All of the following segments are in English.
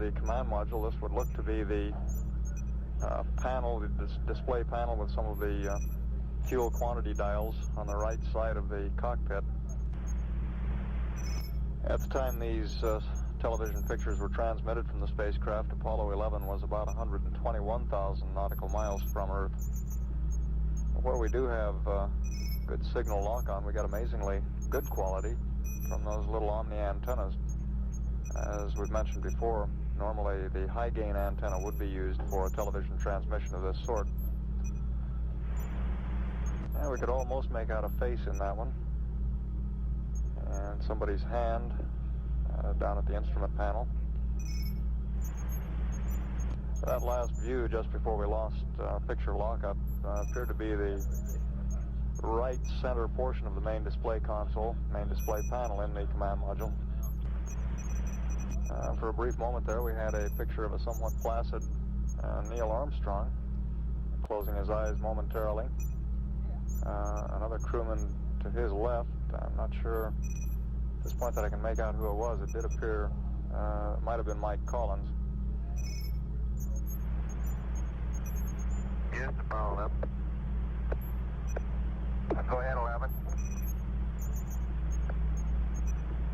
the command module. This would look to be the panel, the display panel with some of the fuel quantity dials on the right side of the cockpit. At the time these television pictures were transmitted from the spacecraft, Apollo 11 was about 121,000 nautical miles from Earth. Where we do have good signal lock-on, we got amazingly good quality from those little Omni antennas. As we've mentioned before, normally the high-gain antenna would be used for a television transmission of this sort. And we could almost make out a face in that one, and somebody's hand down at the instrument panel. That last view just before we lost picture lockup appeared to be the right center portion of the main display console, main display panel in the command module. For a brief moment there, we had a picture of a somewhat placid Neil Armstrong closing his eyes momentarily. Another crewman to his left. I'm not sure at this point that I can make out who it was. It did appear it might have been Mike Collins. Yes, Apollo 11. Go ahead, 11.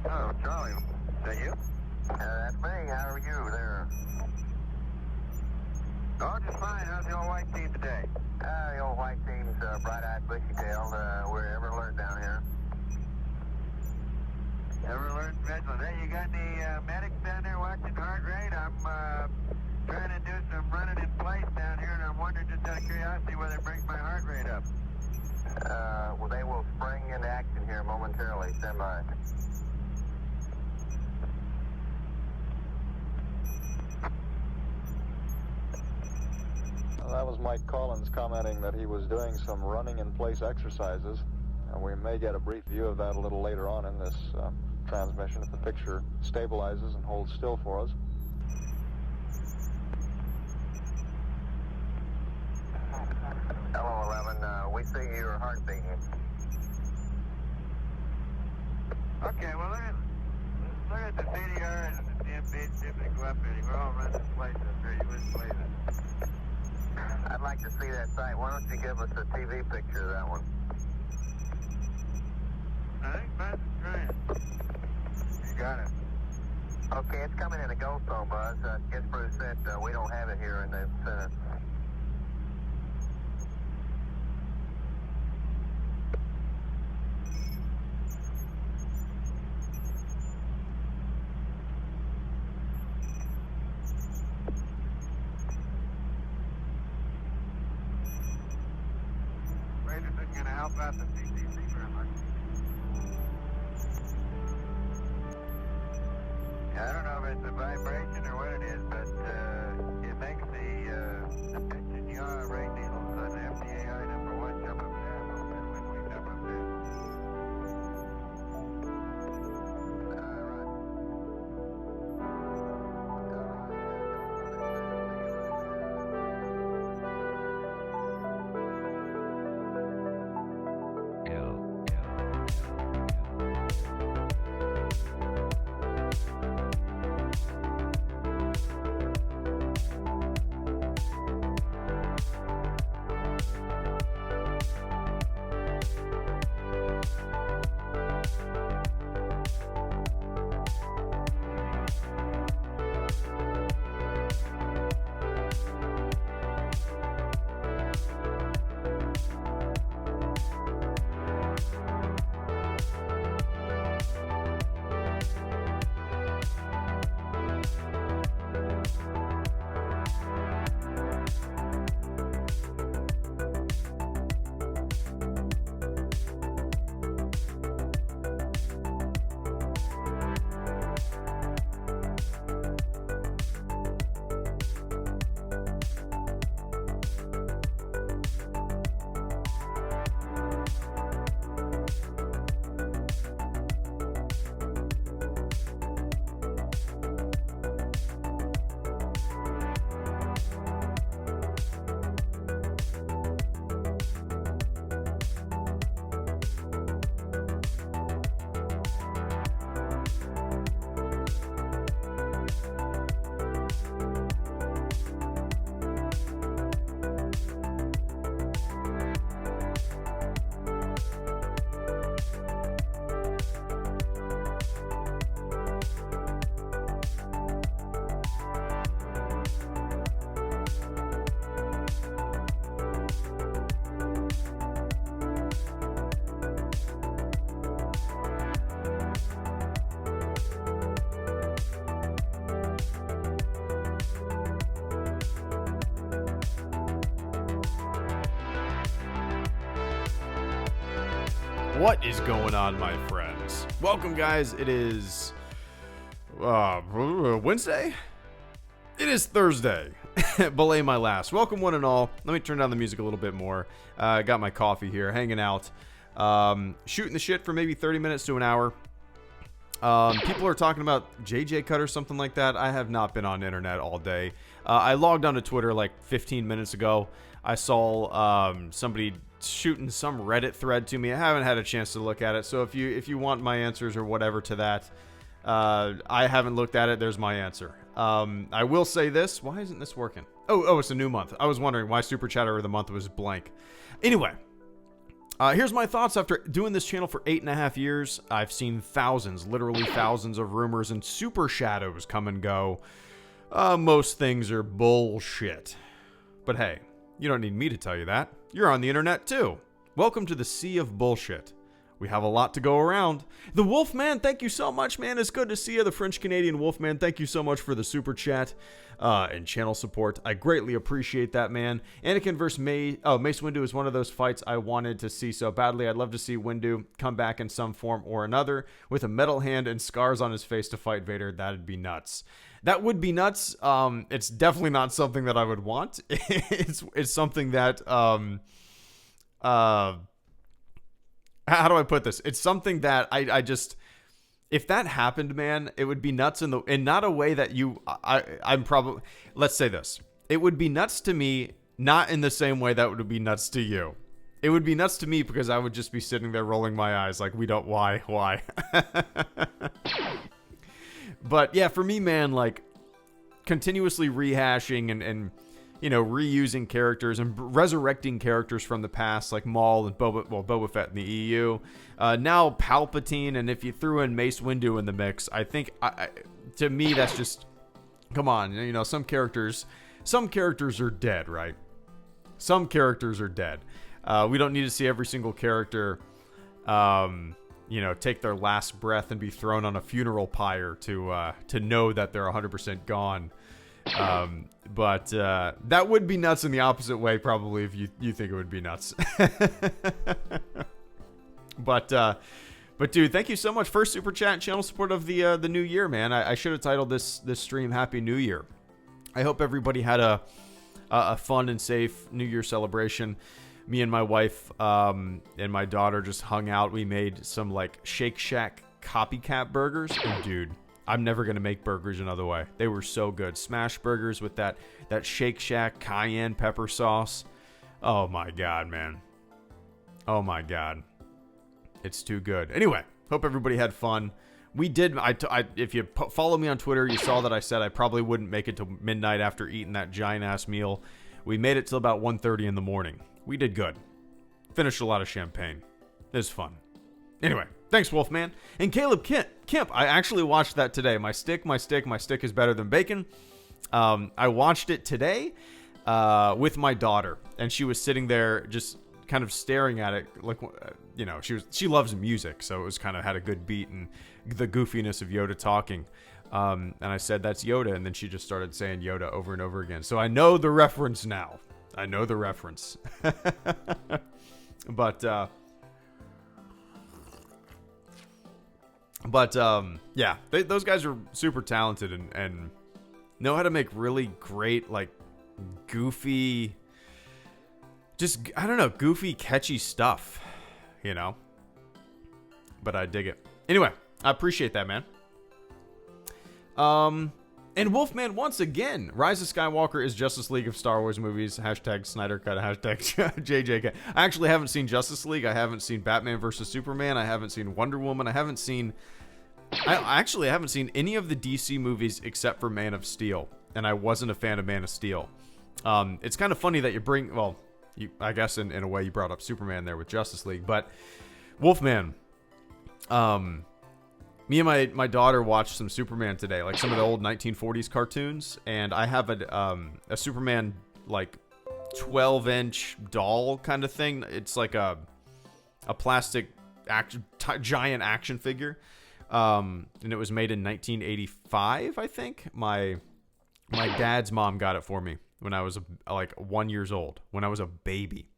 Oh, Charlie, is that you? That's me. How are you there? Oh, just fine. How's the old white team today? The old white team's bright-eyed, bushy-tailed. We're ever alert down here. Ever alert and vigilant. Hey, you got any medics down there watching heart rate? I'm trying to do some running in place down here, and I'm wondering just out of curiosity whether it brings my heart rate up. Well, they will spring into action here momentarily. Stand by. That was Mike Collins commenting that he was doing some running in place exercises, and we may get a brief view of that a little later on in this transmission if the picture stabilizes and holds still for us. Hello, 11. We see your heart beating. Okay, well, look at the CDR and the TMB shipping go up here. We're all running in place up here. You wouldn't believe it. I'd like to see that site. Why don't you give us a TV picture of that one? I think Buzz is trying. You got it. Okay, it's coming in a ghost zone, Buzz. Guess Bruce said we don't have it here in the center. Help out the CCC very much. I don't know if it's a vibration or what it is, but it makes the tension yaw rate needles on the FDAI number 1 jump up there a little bit when we jump up there. What is going on, my friends? Welcome, guys. It is Wednesday? It is Thursday. Belay my last. Welcome, one and all. Let me turn down the music a little bit more. Got my coffee here, hanging out. Shooting the shit for maybe 30 minutes to an hour. People are talking about JJ Cut or something like that. I have not been on the internet all day. I logged onto Twitter like 15 minutes ago. I saw somebody shooting some Reddit thread to me. I haven't had a chance to look at it. So if you want my answers or whatever to that, I haven't looked at it. There's my answer. I will say this. Why isn't this working? Oh, it's a new month. I was wondering why Super Chatter of the month was blank. Anyway. Here's my thoughts after doing this channel for 8.5 years. I've seen thousands, literally thousands of rumors and super shadows come and go. Most things are bullshit. But hey, you don't need me to tell you that. You're on the internet too. Welcome to the sea of bullshit. We have a lot to go around. The Wolfman, thank you so much, man. It's good to see you. The French-Canadian Wolfman, thank you so much for the super chat and channel support. I greatly appreciate that, man. Anakin versus Mace Windu is one of those fights I wanted to see so badly. I'd love to see Windu come back in some form or another with a metal hand and scars on his face to fight Vader. That'd be nuts. That would be nuts. It's definitely not something that I would want. It's something that... how do I put this? It's something that I just, if that happened, man, it would be nuts in not a way that I'm probably, let's say this. It would be nuts to me, not in the same way that would be nuts to you. It would be nuts to me because I would just be sitting there rolling my eyes like, why? But yeah, for me, man, like continuously rehashing and you know, reusing characters and resurrecting characters from the past, like Maul and Boba Fett in the EU. Now Palpatine, and if you threw in Mace Windu in the mix, I think, to me, that's just, come on, you know, some characters are dead, right? Some characters are dead. We don't need to see every single character, you know, take their last breath and be thrown on a funeral pyre to know that they're 100% gone. But that would be nuts in the opposite way, probably, if you think it would be nuts. But dude, thank you so much. First super chat and channel support of the new year, man. I should have titled this stream Happy New Year. I hope everybody had a fun and safe New Year celebration. Me and my wife and my daughter just hung out. We made some like Shake Shack copycat burgers, and dude, I'm never going to make burgers another way. They were so good. Smash burgers with that Shake Shack cayenne pepper sauce. Oh my God, man. Oh my God. It's too good. Anyway, hope everybody had fun. We did. If you follow me on Twitter, you saw that I said I probably wouldn't make it till midnight after eating that giant ass meal. We made it till about 1:30 in the morning. We did good. Finished a lot of champagne. It was fun. Anyway. Thanks, Wolfman. And Caleb Kemp, I actually watched that today. My stick is better than bacon. I watched it today with my daughter, and she was sitting there just kind of staring at it like, you know, she loves music, so it was kind of had a good beat and the goofiness of Yoda talking. And I said, that's Yoda, and then she just started saying Yoda over and over again. So I know the reference now. I know the reference. But yeah, those guys are super talented and know how to make really great, like, goofy, just, I don't know, goofy, catchy stuff, you know? But I dig it. Anyway, I appreciate that, man. And Wolfman, once again, Rise of Skywalker is Justice League of Star Wars movies. Hashtag Snyder Cut, hashtag JJ Cut. I actually haven't seen Justice League. I haven't seen Batman vs. Superman. I haven't seen Wonder Woman. I haven't seen any of the DC movies except for Man of Steel. And I wasn't a fan of Man of Steel. It's kind of funny that I guess in a way you brought up Superman there with Justice League. But Wolfman, me and my daughter watched some Superman today, like some of the old 1940s cartoons, and I have a Superman like 12-inch doll kind of thing. It's like a plastic giant action figure, and it was made in 1985, I think. My dad's mom got it for me when I was like 1 year old, when I was a baby.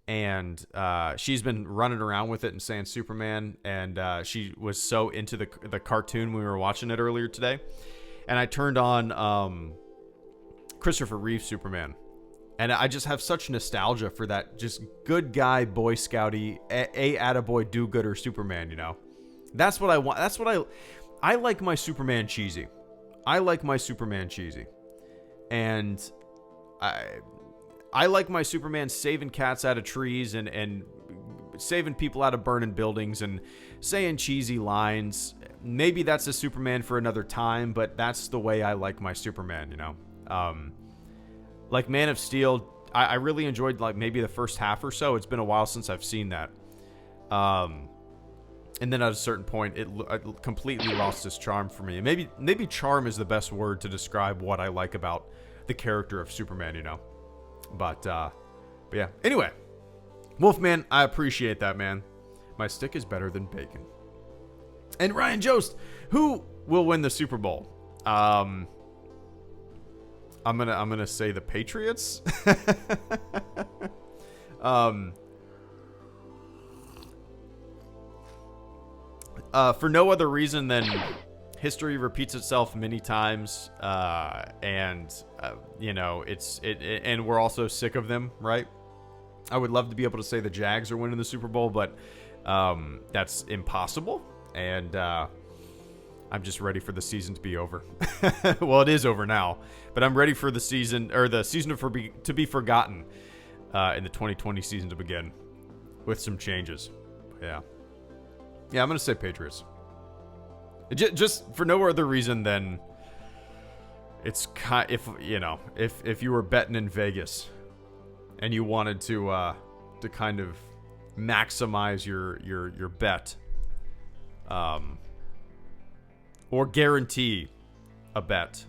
and she's been running around with it and saying Superman, and she was so into the cartoon when we were watching it earlier today, and I turned on Christopher Reeve Superman, and I just have such nostalgia for that just good guy, Boy Scouty, attaboy do-gooder Superman, you know? That's what I want. That's what I like my Superman cheesy. I like my Superman cheesy. And I like my Superman saving cats out of trees and saving people out of burning buildings and saying cheesy lines. Maybe that's a Superman for another time, but that's the way I like my Superman, you know? Like Man of Steel, I really enjoyed like maybe the first half or so. It's been a while since I've seen that. And then at a certain point, it completely lost its charm for me. And maybe charm is the best word to describe what I like about the character of Superman, you know? But yeah. Anyway, Wolfman, I appreciate that, man. My stick is better than bacon. And Ryan Jost, who will win the Super Bowl? I'm gonna say the Patriots. For no other reason than history repeats itself many times, and you know, and we're also sick of them, right? I would love to be able to say the Jags are winning the Super Bowl, but that's impossible, and I'm just ready for the season to be over. Well, it is over now, but I'm ready for the season, or the season to be forgotten, in the 2020 season to begin with some changes. Yeah, I'm gonna say Patriots. Just for no other reason than it's if you were betting in Vegas and you wanted to kind of maximize your bet, or guarantee a bet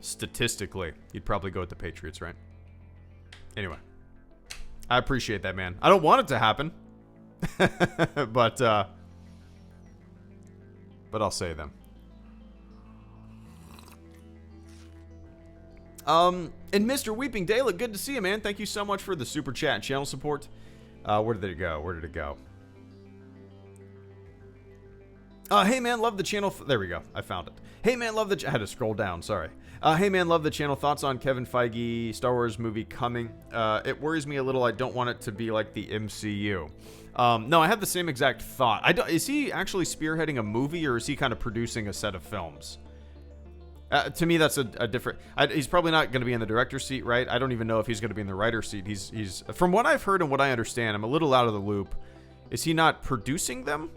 statistically, you'd probably go with the Patriots, right? Anyway, I appreciate that, man. I don't want it to happen, but I'll say them. And Mr. Weeping Daylight, good to see you, man. Thank you so much for the super chat and channel support. Where did it go? Hey man, love the channel. There we go. I found it. Hey man, love the. I had to scroll down. Sorry. Hey man, love the channel. Thoughts on Kevin Feige Star Wars movie coming? It worries me a little. I don't want it to be like the MCU. No, I have the same exact thought. Is he actually spearheading a movie, or is he kind of producing a set of films? To me, that's a different. He's probably not going to be in the director's seat, right? I don't even know if he's going to be in the writer's seat. He's from what I've heard and what I understand, I'm a little out of the loop. Is he not producing them?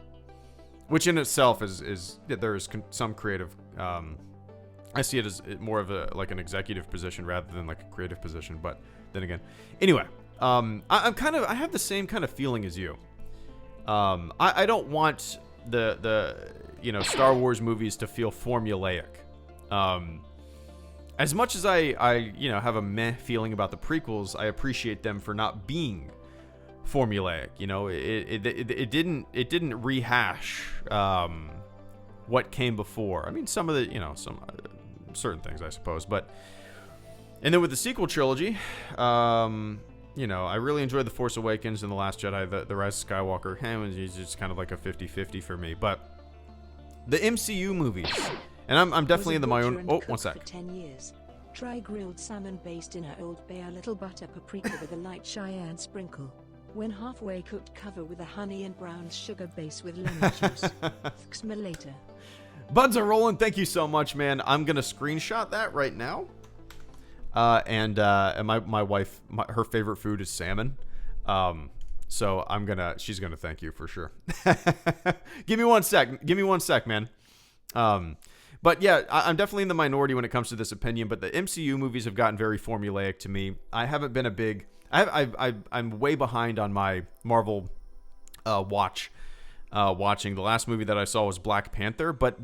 Which in itself is there is some creative. I see it as more of like an executive position rather than like a creative position. But then again, anyway, I have the same kind of feeling as you. I don't want the Star Wars movies to feel formulaic. As much as I have a meh feeling about the prequels, I appreciate them for not being formulaic. It didn't rehash what came before. I mean, some of the some certain things, I suppose, and then with the sequel trilogy, I really enjoyed The Force Awakens and The Last Jedi. The Rise of Skywalker, it's just kind of like a 50-50 for me. But the MCU movies, and I'm definitely in my own. Oh, one sec. For 10 years. Try grilled salmon based in a Old Bay, a little butter paprika with a light Cheyenne sprinkle. When halfway cooked, cover with a honey and brown sugar base with lemon juice. Thanks me later. Buds are rolling. Thank you so much, man. I'm gonna screenshot that right now. And my wife, her favorite food is salmon. So she's gonna thank you for sure. Give me one sec, man. But yeah, I'm definitely in the minority when it comes to this opinion, but the MCU movies have gotten very formulaic to me. I haven't been a big, I'm way behind on my Marvel, watching. The last movie that I saw was Black Panther, but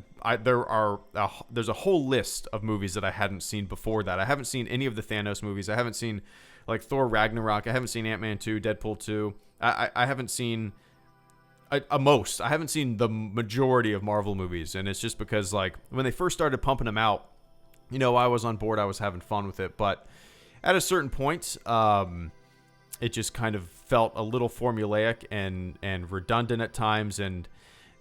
there's a whole list of movies that I hadn't seen before that. I haven't seen any of the Thanos movies. I haven't seen like Thor Ragnarok. I haven't seen Ant-Man 2, Deadpool 2. I haven't seen I haven't seen the majority of Marvel movies, and it's just because like when they first started pumping them out, I was on board. I was having fun with it, but at a certain point, it just kind of felt a little formulaic and redundant at times, and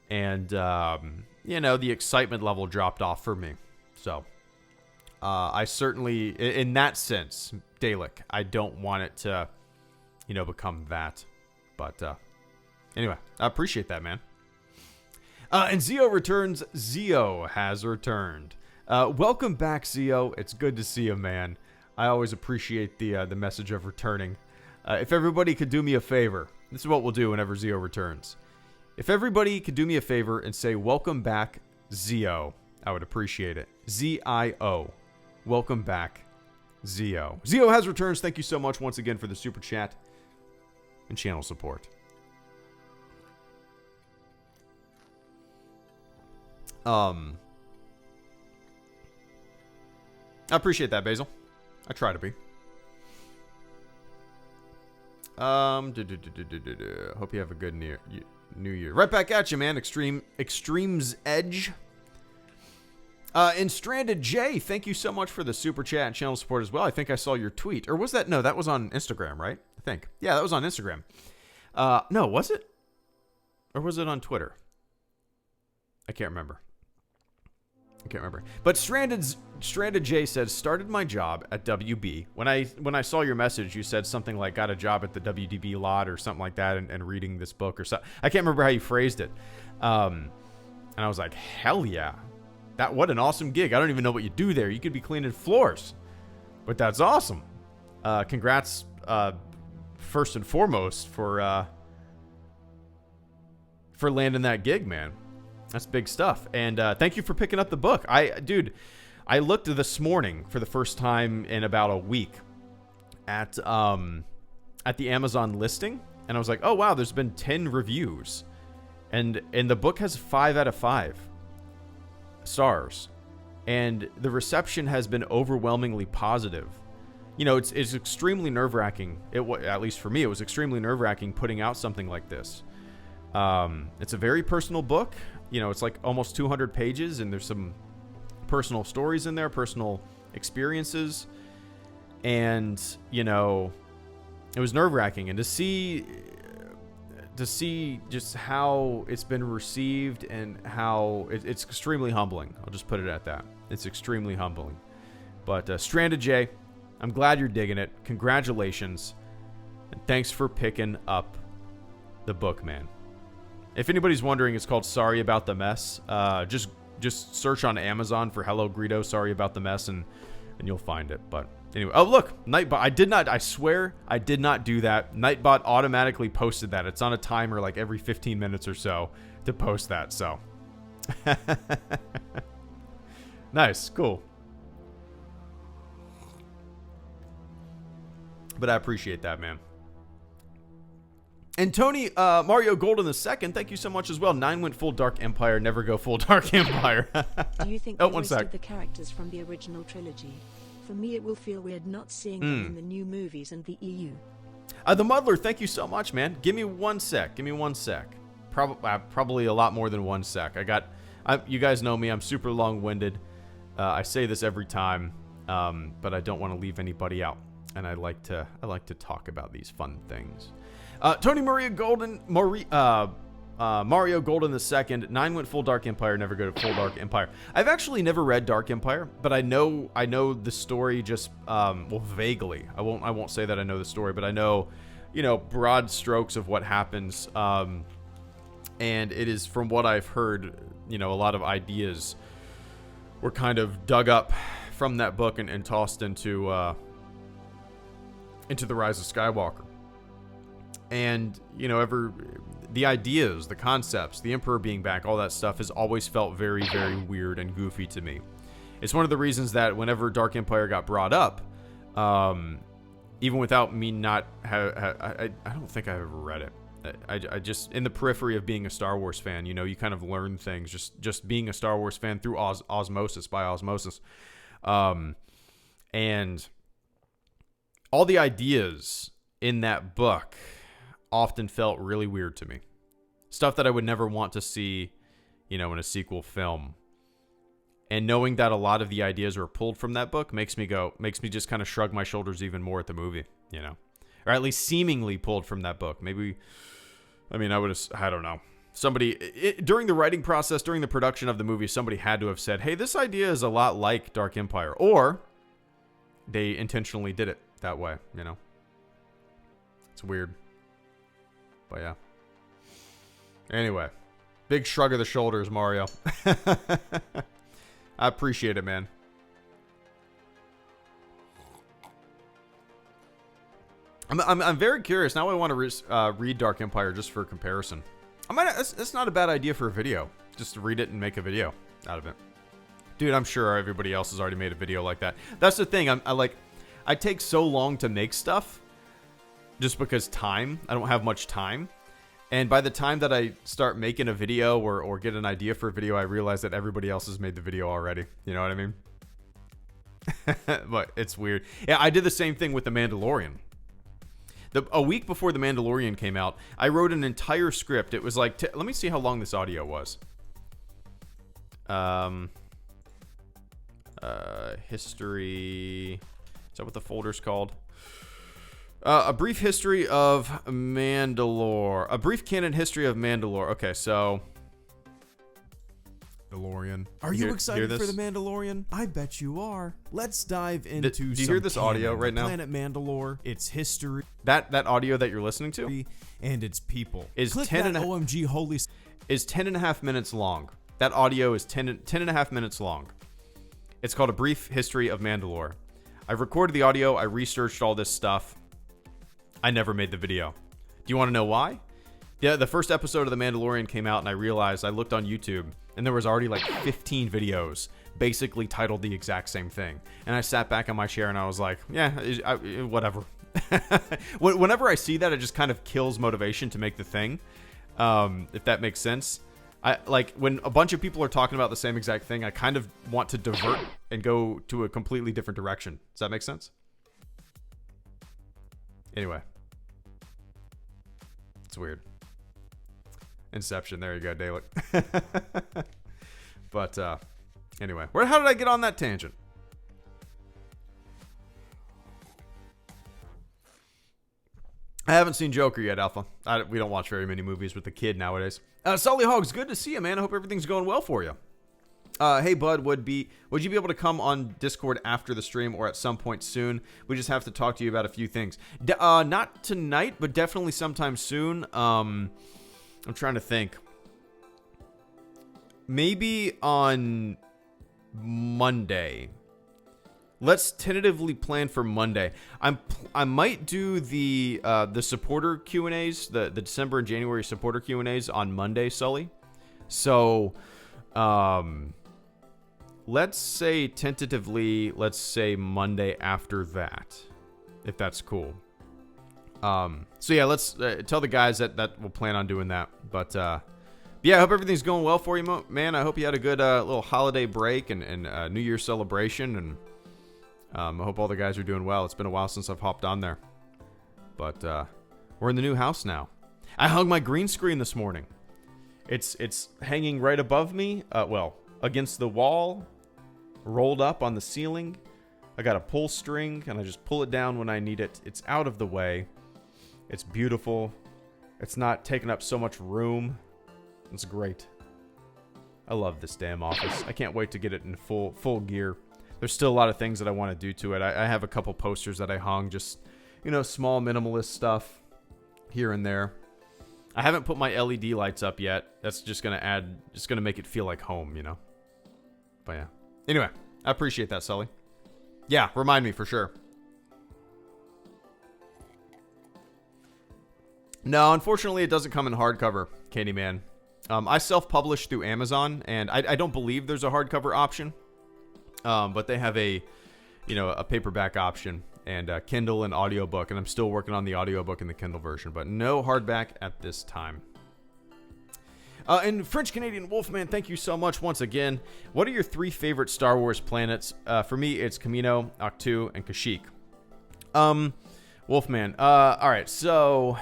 you know, the excitement level dropped off for me. So I certainly, in that sense, Dalek, I don't want it to, you know, become that. But anyway, I appreciate that, man. And Zio returns. Zio has returned. Welcome back, Zio. It's good to see you, man. I always appreciate the message of returning. If everybody could do me a favor, this is what we'll do whenever Zio returns. If everybody could do me a favor and say, welcome back, Zio, I would appreciate it. Z-I-O. Welcome back, Zio. Zio has returns. Thank you so much once again for the super chat and channel support. I appreciate that, Basil. I try to be. Hope you have a good New Year. Right back at you, man. Extreme's Edge. And Stranded J, thank you so much for the super chat and channel support as well. I think I saw your tweet. Or was that? No, that was on Instagram, right? I think. Yeah, that was on Instagram. No, was it? Or was it on Twitter? I can't remember. But Stranded J said, started my job at WB. When I saw your message, you said something like, got a job at the WDB lot or something like that, and reading this book or something. I can't remember how you phrased it. And I was like, hell yeah. What an awesome gig. I don't even know what you do there. You could be cleaning floors. But that's awesome. Congrats, first and foremost, for landing that gig, man. That's big stuff. And thank you for picking up the book. Dude, I looked this morning for the first time in about a week at the Amazon listing, and I was like, oh wow, there's been 10 reviews, and the book has 5 out of 5 stars, and the reception has been overwhelmingly positive. You know, it's extremely nerve-wracking. At least for me, it was extremely nerve-wracking putting out something like this. It's a very personal book. You know, it's like almost 200 pages, and there's some personal stories in there, personal experiences. And, you know, it was nerve-wracking. And to see just how it's been received and how it's extremely humbling. I'll just put it at that. It's extremely humbling. But Stranded J, I'm glad you're digging it. Congratulations. And thanks for picking up the book, man. If anybody's wondering, it's called Sorry About the Mess. Just search on Amazon for HelloGreedo, Sorry About the Mess, and you'll find it. But anyway, oh look, Nightbot. I swear I did not do that. Nightbot automatically posted that. It's on a timer like every 15 minutes or so to post that. So nice, cool. But I appreciate that, man. And Tony Mario Golden II, thank you so much as well. 9 went full Dark Empire, never go full Dark Empire. Do you think they wasted the characters from the original trilogy? For me, it will feel weird not seeing them in the new movies and the EU. The Muddler, thank you so much, man. Give me one sec. Probably a lot more than 1 sec. You guys know me. I'm super long-winded. I say this every time, but I don't want to leave anybody out. And I like to talk about these fun things. Tony Mario Golden II, 9 went full Dark Empire, never go to full Dark Empire. I've actually never read Dark Empire, but I know the story just vaguely. I won't say that I know the story, but I know, you know, broad strokes of what happens. And it is, from what I've heard, you know, a lot of ideas were kind of dug up from that book and tossed into the Rise of Skywalker. And, you know, the ideas, the concepts, the Emperor being back, all that stuff has always felt very, very weird and goofy to me. It's one of the reasons that whenever Dark Empire got brought up, even without me not... I don't think I ever read it. I just, in the periphery of being a Star Wars fan, you know, you kind of learn things just being a Star Wars fan through osmosis. And all the ideas in that book often felt really weird to me. Stuff that I would never want to see, you know, in a sequel film. And knowing that a lot of the ideas were pulled from that book makes me just kind of shrug my shoulders even more at the movie, you know. or at least seemingly pulled from that book. Maybe, I mean, I don't know. Somebody, during the writing process, during the production of the movie, somebody had to have said, hey, this idea is a lot like Dark Empire. Or they intentionally did it that way, you know? It's weird. But yeah. Anyway, big shrug of the shoulders, Mario. I appreciate it, man. I'm very curious. Now I want to read Dark Empire just for comparison. That's not a bad idea for a video. Just to read it and make a video out of it. Dude, I'm sure everybody else has already made a video like that. That's the thing. I take so long to make stuff just because I don't have much time. And by the time that I start making a video or get an idea for a video, I realize that everybody else has made the video already. You know what I mean? But it's weird. Yeah, I did the same thing with The Mandalorian. A week before The Mandalorian came out, I wrote an entire script. It was like, let me see how long this audio was. History. Is that what the folder's called? A brief history of Mandalore. A brief canon history of Mandalore. Okay, so Mandalorian. Are you excited for The Mandalorian? I bet you are. Let's dive into do you hear this audio right now? Planet Mandalore, its history. That audio that you're listening to and its people is Click 10 that OMG holy is 10.5 minutes long. That audio is 10.5 minutes long. It's called A Brief History of Mandalore. I recorded the audio. I researched all this stuff. I never made the video. Do you want to know why? Yeah, the first episode of The Mandalorian came out, and I realized I looked on YouTube, and there was already like 15 videos basically titled the exact same thing. And I sat back in my chair, and I was like, yeah, whatever. Whenever I see that, it just kind of kills motivation to make the thing, if that makes sense. When a bunch of people are talking about the same exact thing, I kind of want to divert and go to a completely different direction. Does that make sense? Anyway. It's weird. Inception. There you go, Dalek. But, anyway. How did I get on that tangent? I haven't seen Joker yet, Alpha. We don't watch very many movies with the kid nowadays. Sully Hogs, good to see you, man. I hope everything's going well for you. Hey, bud, would you be able to come on Discord after the stream or at some point soon? We just have to talk to you about a few things. Not tonight, but definitely sometime soon. I'm trying to think. Maybe on Monday. Let's tentatively plan for Monday. I might do the supporter Q&As, the December and January supporter Q&As on Monday, Sully. So, let's say tentatively, Monday after that, if that's cool. So yeah, let's tell the guys that we'll plan on doing that. But yeah, I hope everything's going well for you, man. I hope you had a good little holiday break and New Year's celebration, and I hope all the guys are doing well. It's been a while since I've hopped on there, but we're in the new house now. I hung my green screen this morning. It's hanging right above me, against the wall, rolled up on the ceiling. I got a pull string, and I just pull it down when I need it. It's out of the way. It's beautiful. It's not taking up so much room. It's great. I love this damn office. I can't wait to get it in full gear. There's still a lot of things that I want to do to it. I have a couple posters that I hung, just, small minimalist stuff here and there. I haven't put my LED lights up yet. That's just going to make it feel like home, But yeah. Anyway, I appreciate that, Sully. Yeah, remind me for sure. No, unfortunately, it doesn't come in hardcover, Candyman. I self-publish through Amazon, and I don't believe there's a hardcover option. But they have a paperback option and Kindle and audiobook, and I'm still working on the audiobook and the Kindle version, but no hardback at this time. And French Canadian Wolfman, thank you so much once again. What are your 3 favorite Star Wars planets? For me, it's Kamino, Ahch-To, and Kashyyyk. Wolfman. All right, so,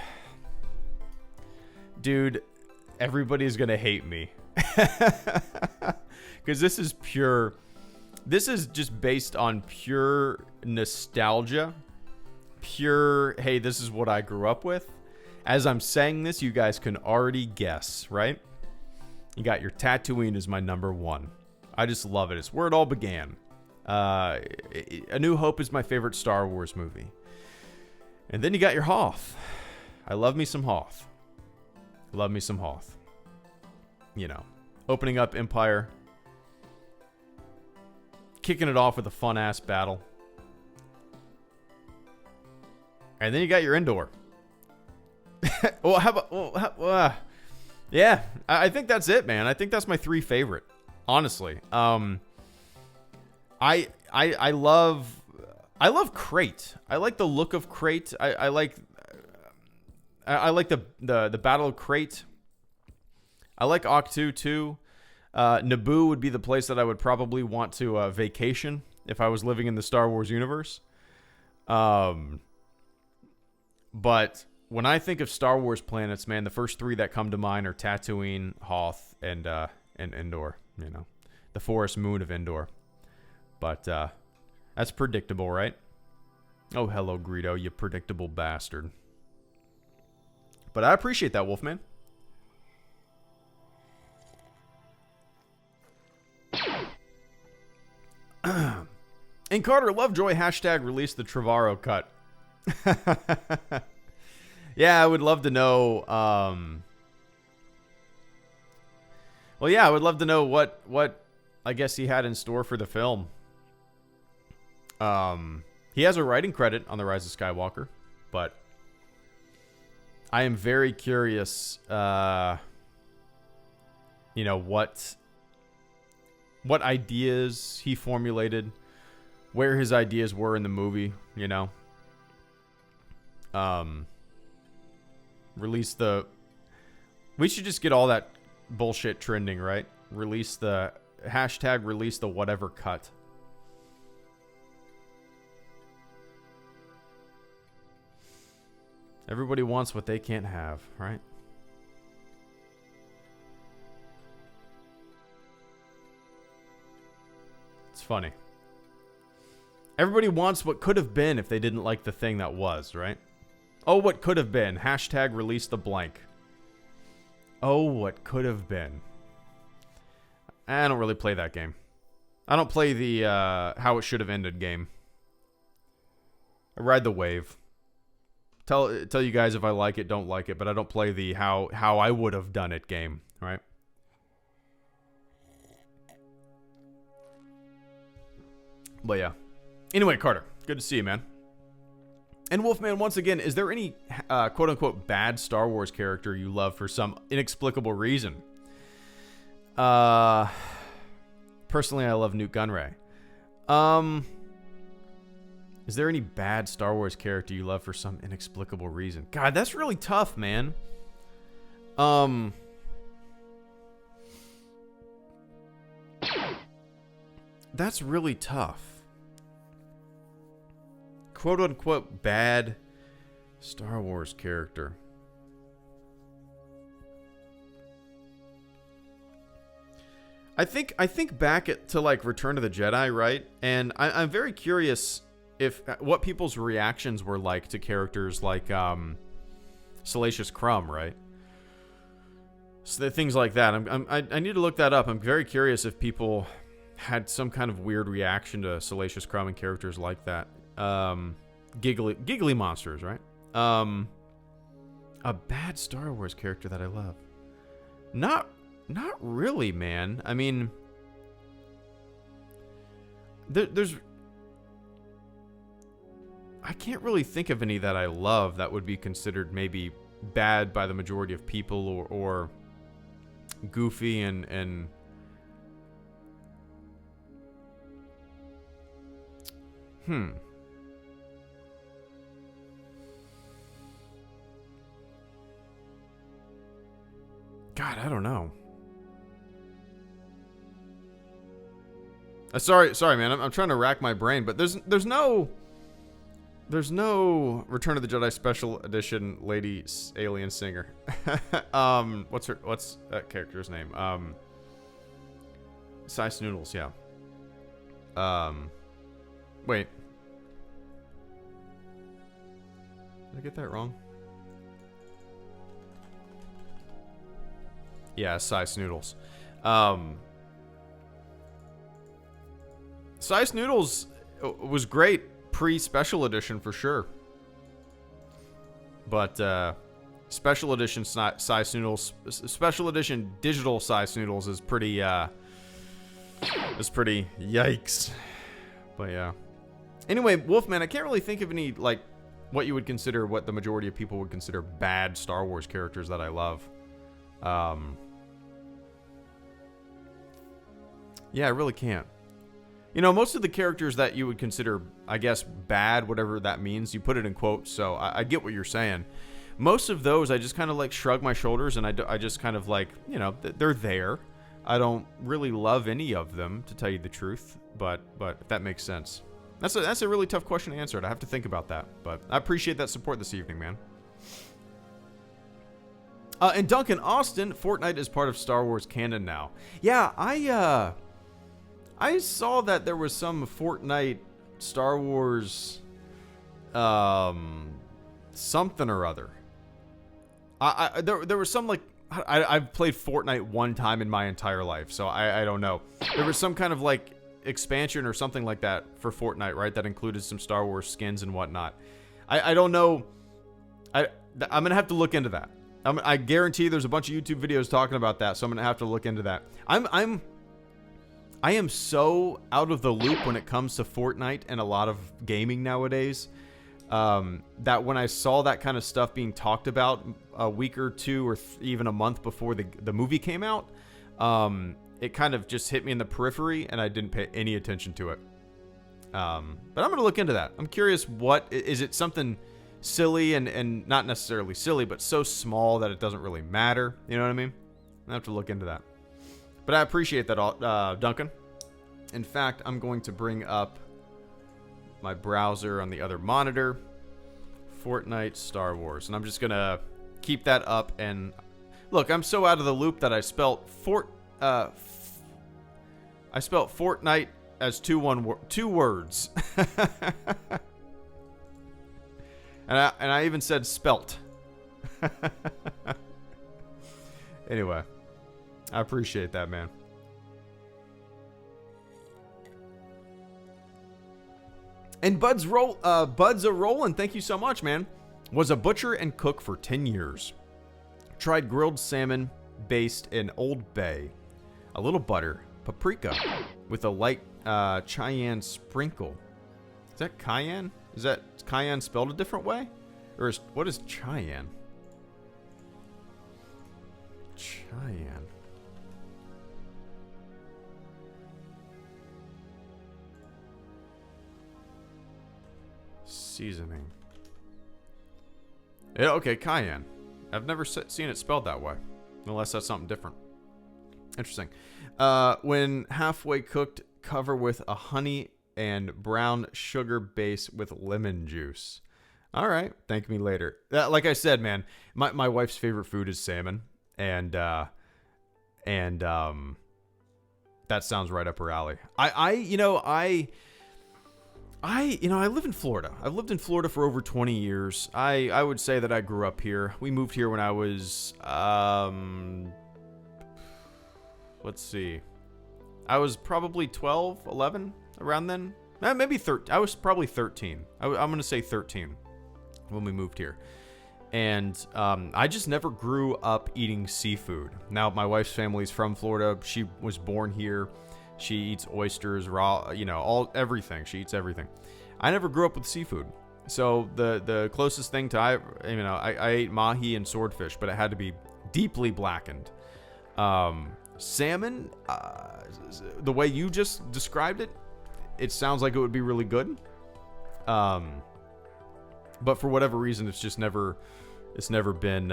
dude, everybody's gonna hate me because this is just based on pure nostalgia. pure, hey, this is what I grew up with. As I'm saying this, you guys can already guess, right? You got your Tatooine as my number 1. I just love it. It's where it all began. A New Hope is my favorite Star Wars movie. And then you got your Hoth. I love me some Hoth. Love me some Hoth. You know, opening up Empire. Kicking it off with a fun-ass battle. And then you got your Endor. Well, how about... yeah, I think that's it, man. I think that's my 3 favorite. Honestly. I love Crate. I like the look of Crate. I like the Battle of Crate. I like Octu too. Naboo would be the place that I would probably want to vacation if I was living in the Star Wars universe. But when I think of Star Wars planets, man, the first 3 that come to mind are Tatooine, Hoth, and Endor. You know, the forest moon of Endor. But that's predictable, right? Oh, HelloGreedo, you predictable bastard. But I appreciate that, Wolfman. And Carter Lovejoy hashtag release the Trevorrow cut. Yeah, I would love to know. Well, yeah, I would love to know what I guess he had in store for the film. He has a writing credit on The Rise of Skywalker, but I am very curious, you know, what ideas he formulated, where his ideas were in the movie, you know. We should just get all that bullshit trending, right? Release the whatever cut. Everybody wants what they can't have, right? It's funny. Everybody wants what could have been if they didn't like the thing that was, right? Oh, what could have been. Hashtag release the blank. Oh, what could have been. I don't really play that game. I don't play the how it should have ended game. I ride the wave. Tell you guys if I like it, don't like it, but I don't play the how I would have done it game, right? But yeah. Anyway, Carter, good to see you, man. And Wolfman, once again, is there any quote-unquote bad Star Wars character you love for some inexplicable reason? Personally, I love Newt Gunray. Is there any bad Star Wars character you love for some inexplicable reason? God, that's really tough, man. That's really tough. Quote unquote bad Star Wars character. I think back to like Return of the Jedi, right? And I'm very curious if what people's reactions were like to characters like Salacious Crumb, right? So things like that. I need to look that up. I'm very curious if people had some kind of weird reaction to Salacious Crumb and characters like that. Giggly monsters, right? A bad Star Wars character that I love. Not really, man. I mean, there's I can't really think of any that I love that would be considered maybe bad by the majority of people or goofy and God, I don't know. Sorry, man. I'm trying to rack my brain, but there's no Return of the Jedi Special Edition lady alien singer. What's that character's name? Sice Noodles, yeah. Wait. I get that wrong? Yeah, Sice Noodles. Sice Noodles was great pre-special edition for sure. But special edition Sice Noodles, special edition digital Sice Noodles is pretty yikes. But yeah. Anyway, Wolfman, I can't really think of any, like, what you would consider, what the majority of people would consider bad Star Wars characters that I love. Yeah, I really can't. You know, most of the characters that you would consider, I guess, bad, whatever that means, you put it in quotes, so I get what you're saying. Most of those, I just kind of, like, shrug my shoulders, and I just kind of, like, you know, they're there. I don't really love any of them, to tell you the truth, but if that makes sense. That's a really tough question to answer. I'd have to think about that, but I appreciate that support this evening, man. And Duncan Austin, Fortnite is part of Star Wars canon now. Yeah, I saw that there was some Fortnite Star Wars something or other. There was some, like, I've played Fortnite one time in my entire life, so I don't know. There was some kind of, like, expansion or something like that for Fortnite, right? That included some Star Wars skins and whatnot. I don't know. I'm gonna have to look into that. I guarantee there's a bunch of YouTube videos talking about that, so I'm gonna have to look into that. I am so out of the loop when it comes to Fortnite and a lot of gaming nowadays, that when I saw that kind of stuff being talked about a week or two or even a month before the movie came out, it kind of just hit me in the periphery and I didn't pay any attention to it. But I'm going to look into that. I'm curious, what is it, something silly and not necessarily silly, but so small that it doesn't really matter? You know what I mean? I have to look into that. But I appreciate that, Duncan. In fact, I'm going to bring up my browser on the other monitor. Fortnite Star Wars. And I'm just going to keep that up. And look, I'm so out of the loop that I spelt Fortnite as two words. and I even said spelt. Anyway, I appreciate that, man. And Bud's a rollin'. Thank you so much, man. Was a butcher and cook for 10 years. Tried grilled salmon based in Old Bay. A little butter, paprika, with a light cayenne sprinkle. Is that cayenne? Is that cayenne spelled a different way? Or what is cayenne? Cayenne. Seasoning. Yeah, okay, cayenne. I've never seen it spelled that way. Unless that's something different. Interesting. When halfway cooked, cover with a honey and brown sugar base with lemon juice. All right. Thank me later. Like I said, man, my wife's favorite food is salmon. And that sounds right up her alley. I live in Florida. I've lived in Florida for over 20 years. I would say that I grew up here. We moved here when I was, let's see. I was probably 12, 11, around then. Maybe 13. I was probably 13. I'm going to say 13 when we moved here. And I just never grew up eating seafood. Now, my wife's family's from Florida. She was born here. She eats oysters, raw, everything. She eats everything. I never grew up with seafood. So the closest thing to I ate mahi and swordfish, but it had to be deeply blackened. Salmon, the way you just described it, it sounds like it would be really good. But for whatever reason, it's never been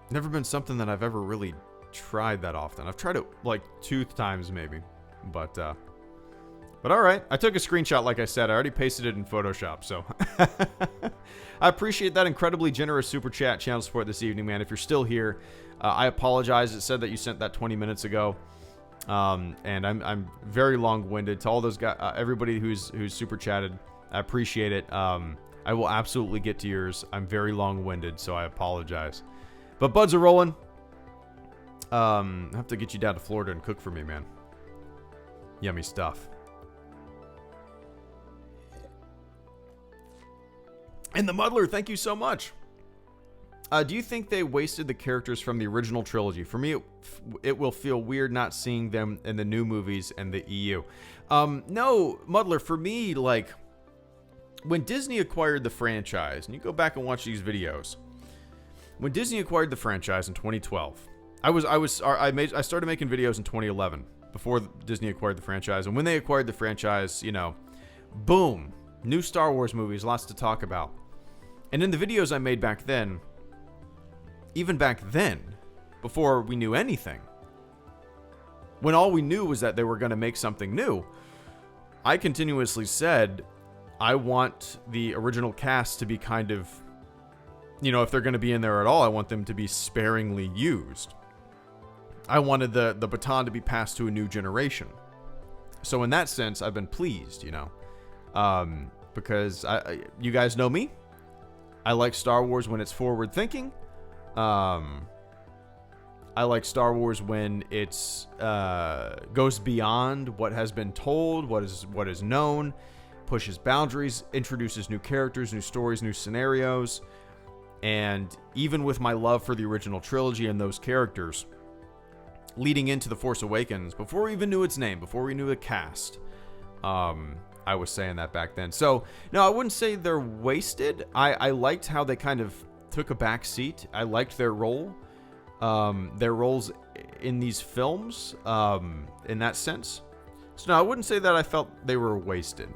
never been something that I've ever really tried that often. I've tried it like 2 times maybe, but all right. I took a screenshot, like I said. I already pasted it in Photoshop, so I appreciate that incredibly generous super chat channel support this evening, man. If you're still here, I apologize. It said that you sent that 20 minutes ago. And I'm very long-winded. To all those guys, everybody who's super chatted, I appreciate it. I will absolutely get to yours. I'm very long-winded, so I apologize. But buds are rolling. I have to get you down to Florida and cook for me, man. Yummy stuff. And the Muddler, thank you so much. Do you think they wasted the characters from the original trilogy? For me, it will feel weird not seeing them in the new movies and the EU. No, Muddler, for me, like, when Disney acquired the franchise, and you go back and watch these videos, when Disney acquired the franchise in 2012, I started making videos in 2011 before Disney acquired the franchise, and when they acquired the franchise, you know, boom, new Star Wars movies, lots to talk about. And in the videos I made back then, even back then, before we knew anything, when all we knew was that they were going to make something new, I continuously said, I want the original cast to be kind of, you know, if they're going to be in there at all, I want them to be sparingly used. I wanted the baton to be passed to a new generation. So in that sense, I've been pleased, you know, because you guys know me. I like Star Wars when it's forward thinking. I like Star Wars when it's goes beyond what has been told, what is known, pushes boundaries, introduces new characters, new stories, new scenarios. And even with my love for the original trilogy and those characters, leading into The Force Awakens, before we even knew its name, before we knew the cast, I was saying that back then. So, no, I wouldn't say they're wasted. I liked how they kind of took a back seat. I liked their roles in these films, in that sense. So, no, I wouldn't say that I felt they were wasted.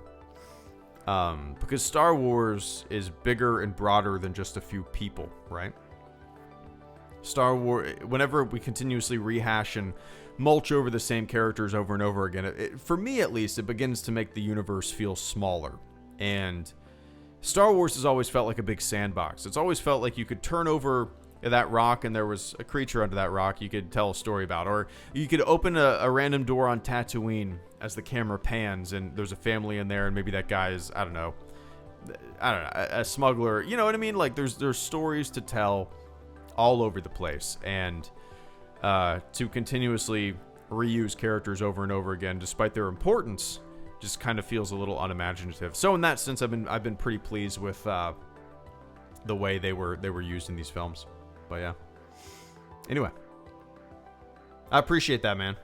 Because Star Wars is bigger and broader than just a few people, right? Star Wars, whenever we continuously rehash and mulch over the same characters over and over again, for me at least, it begins to make the universe feel smaller. And Star Wars has always felt like a big sandbox. It's always felt like you could turn over that rock and there was a creature under that rock you could tell a story about. Or you could open a random door on Tatooine as the camera pans and there's a family in there and maybe that guy is, I don't know, a smuggler. You know what I mean? Like there's stories to tell all over the place. And to continuously reuse characters over and over again, despite their importance, just kind of feels a little unimaginative. So in that sense, I've been pretty pleased with the way they were used in these films. But yeah. Anyway, I appreciate that, man.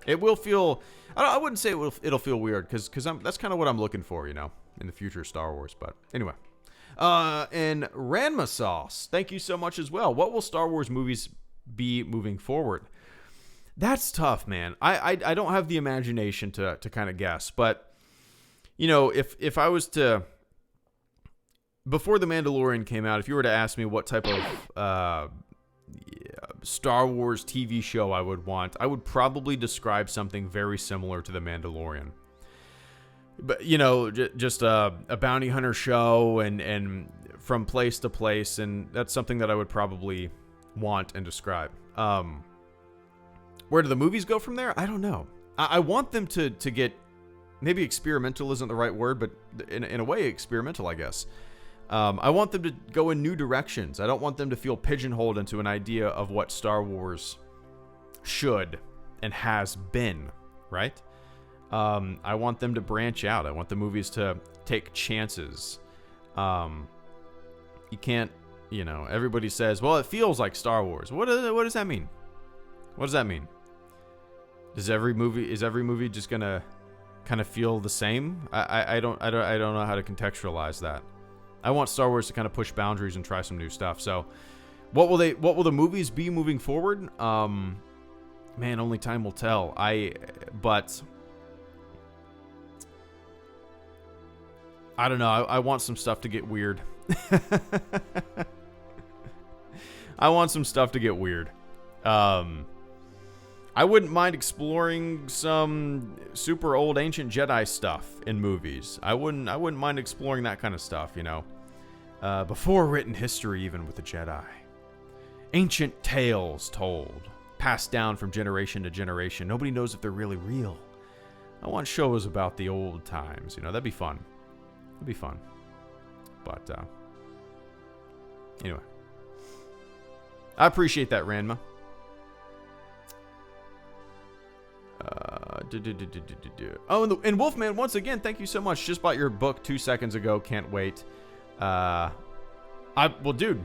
It will feel. I wouldn't say it'll feel weird because that's kind of what I'm looking for, you know, in the future of Star Wars. But anyway. And Ranma Sauce, thank you so much as well. What will Star Wars movies be moving forward? That's tough, man. I don't have the imagination to kind of guess, but you know, if I was to, before The Mandalorian came out, if you were to ask me what type of Star Wars TV show I would want, I would probably describe something very similar to The Mandalorian. But, you know, just a bounty hunter show and from place to place, and that's something that I would probably want and describe. Where do the movies go from there? I don't know. I want them to get, maybe experimental isn't the right word, but in a way experimental, I guess. I want them to go in new directions. I don't want them to feel pigeonholed into an idea of what Star Wars should and has been, right? I want them to branch out. I want the movies to take chances. You can't, you know, everybody says, well, it feels like Star Wars. What does that mean? What does that mean? Is every movie just gonna kind of feel the same? I don't know how to contextualize that. I want Star Wars to kind of push boundaries and try some new stuff. So what will the movies be moving forward? Man, only time will tell. But I don't know. I want some stuff to get weird. I want some stuff to get weird. I wouldn't mind exploring some super old ancient Jedi stuff in movies. I wouldn't mind exploring that kind of stuff, you know. Before written history even with the Jedi. Ancient tales told. passed down from generation to generation. Nobody knows if they're really real. I want shows about the old times. That'd be fun. It'd be fun. But anyway, I appreciate that, Ranma. Oh, and Wolfman, once again, thank you so much. Just bought your book 2 seconds ago. Can't wait. Dude,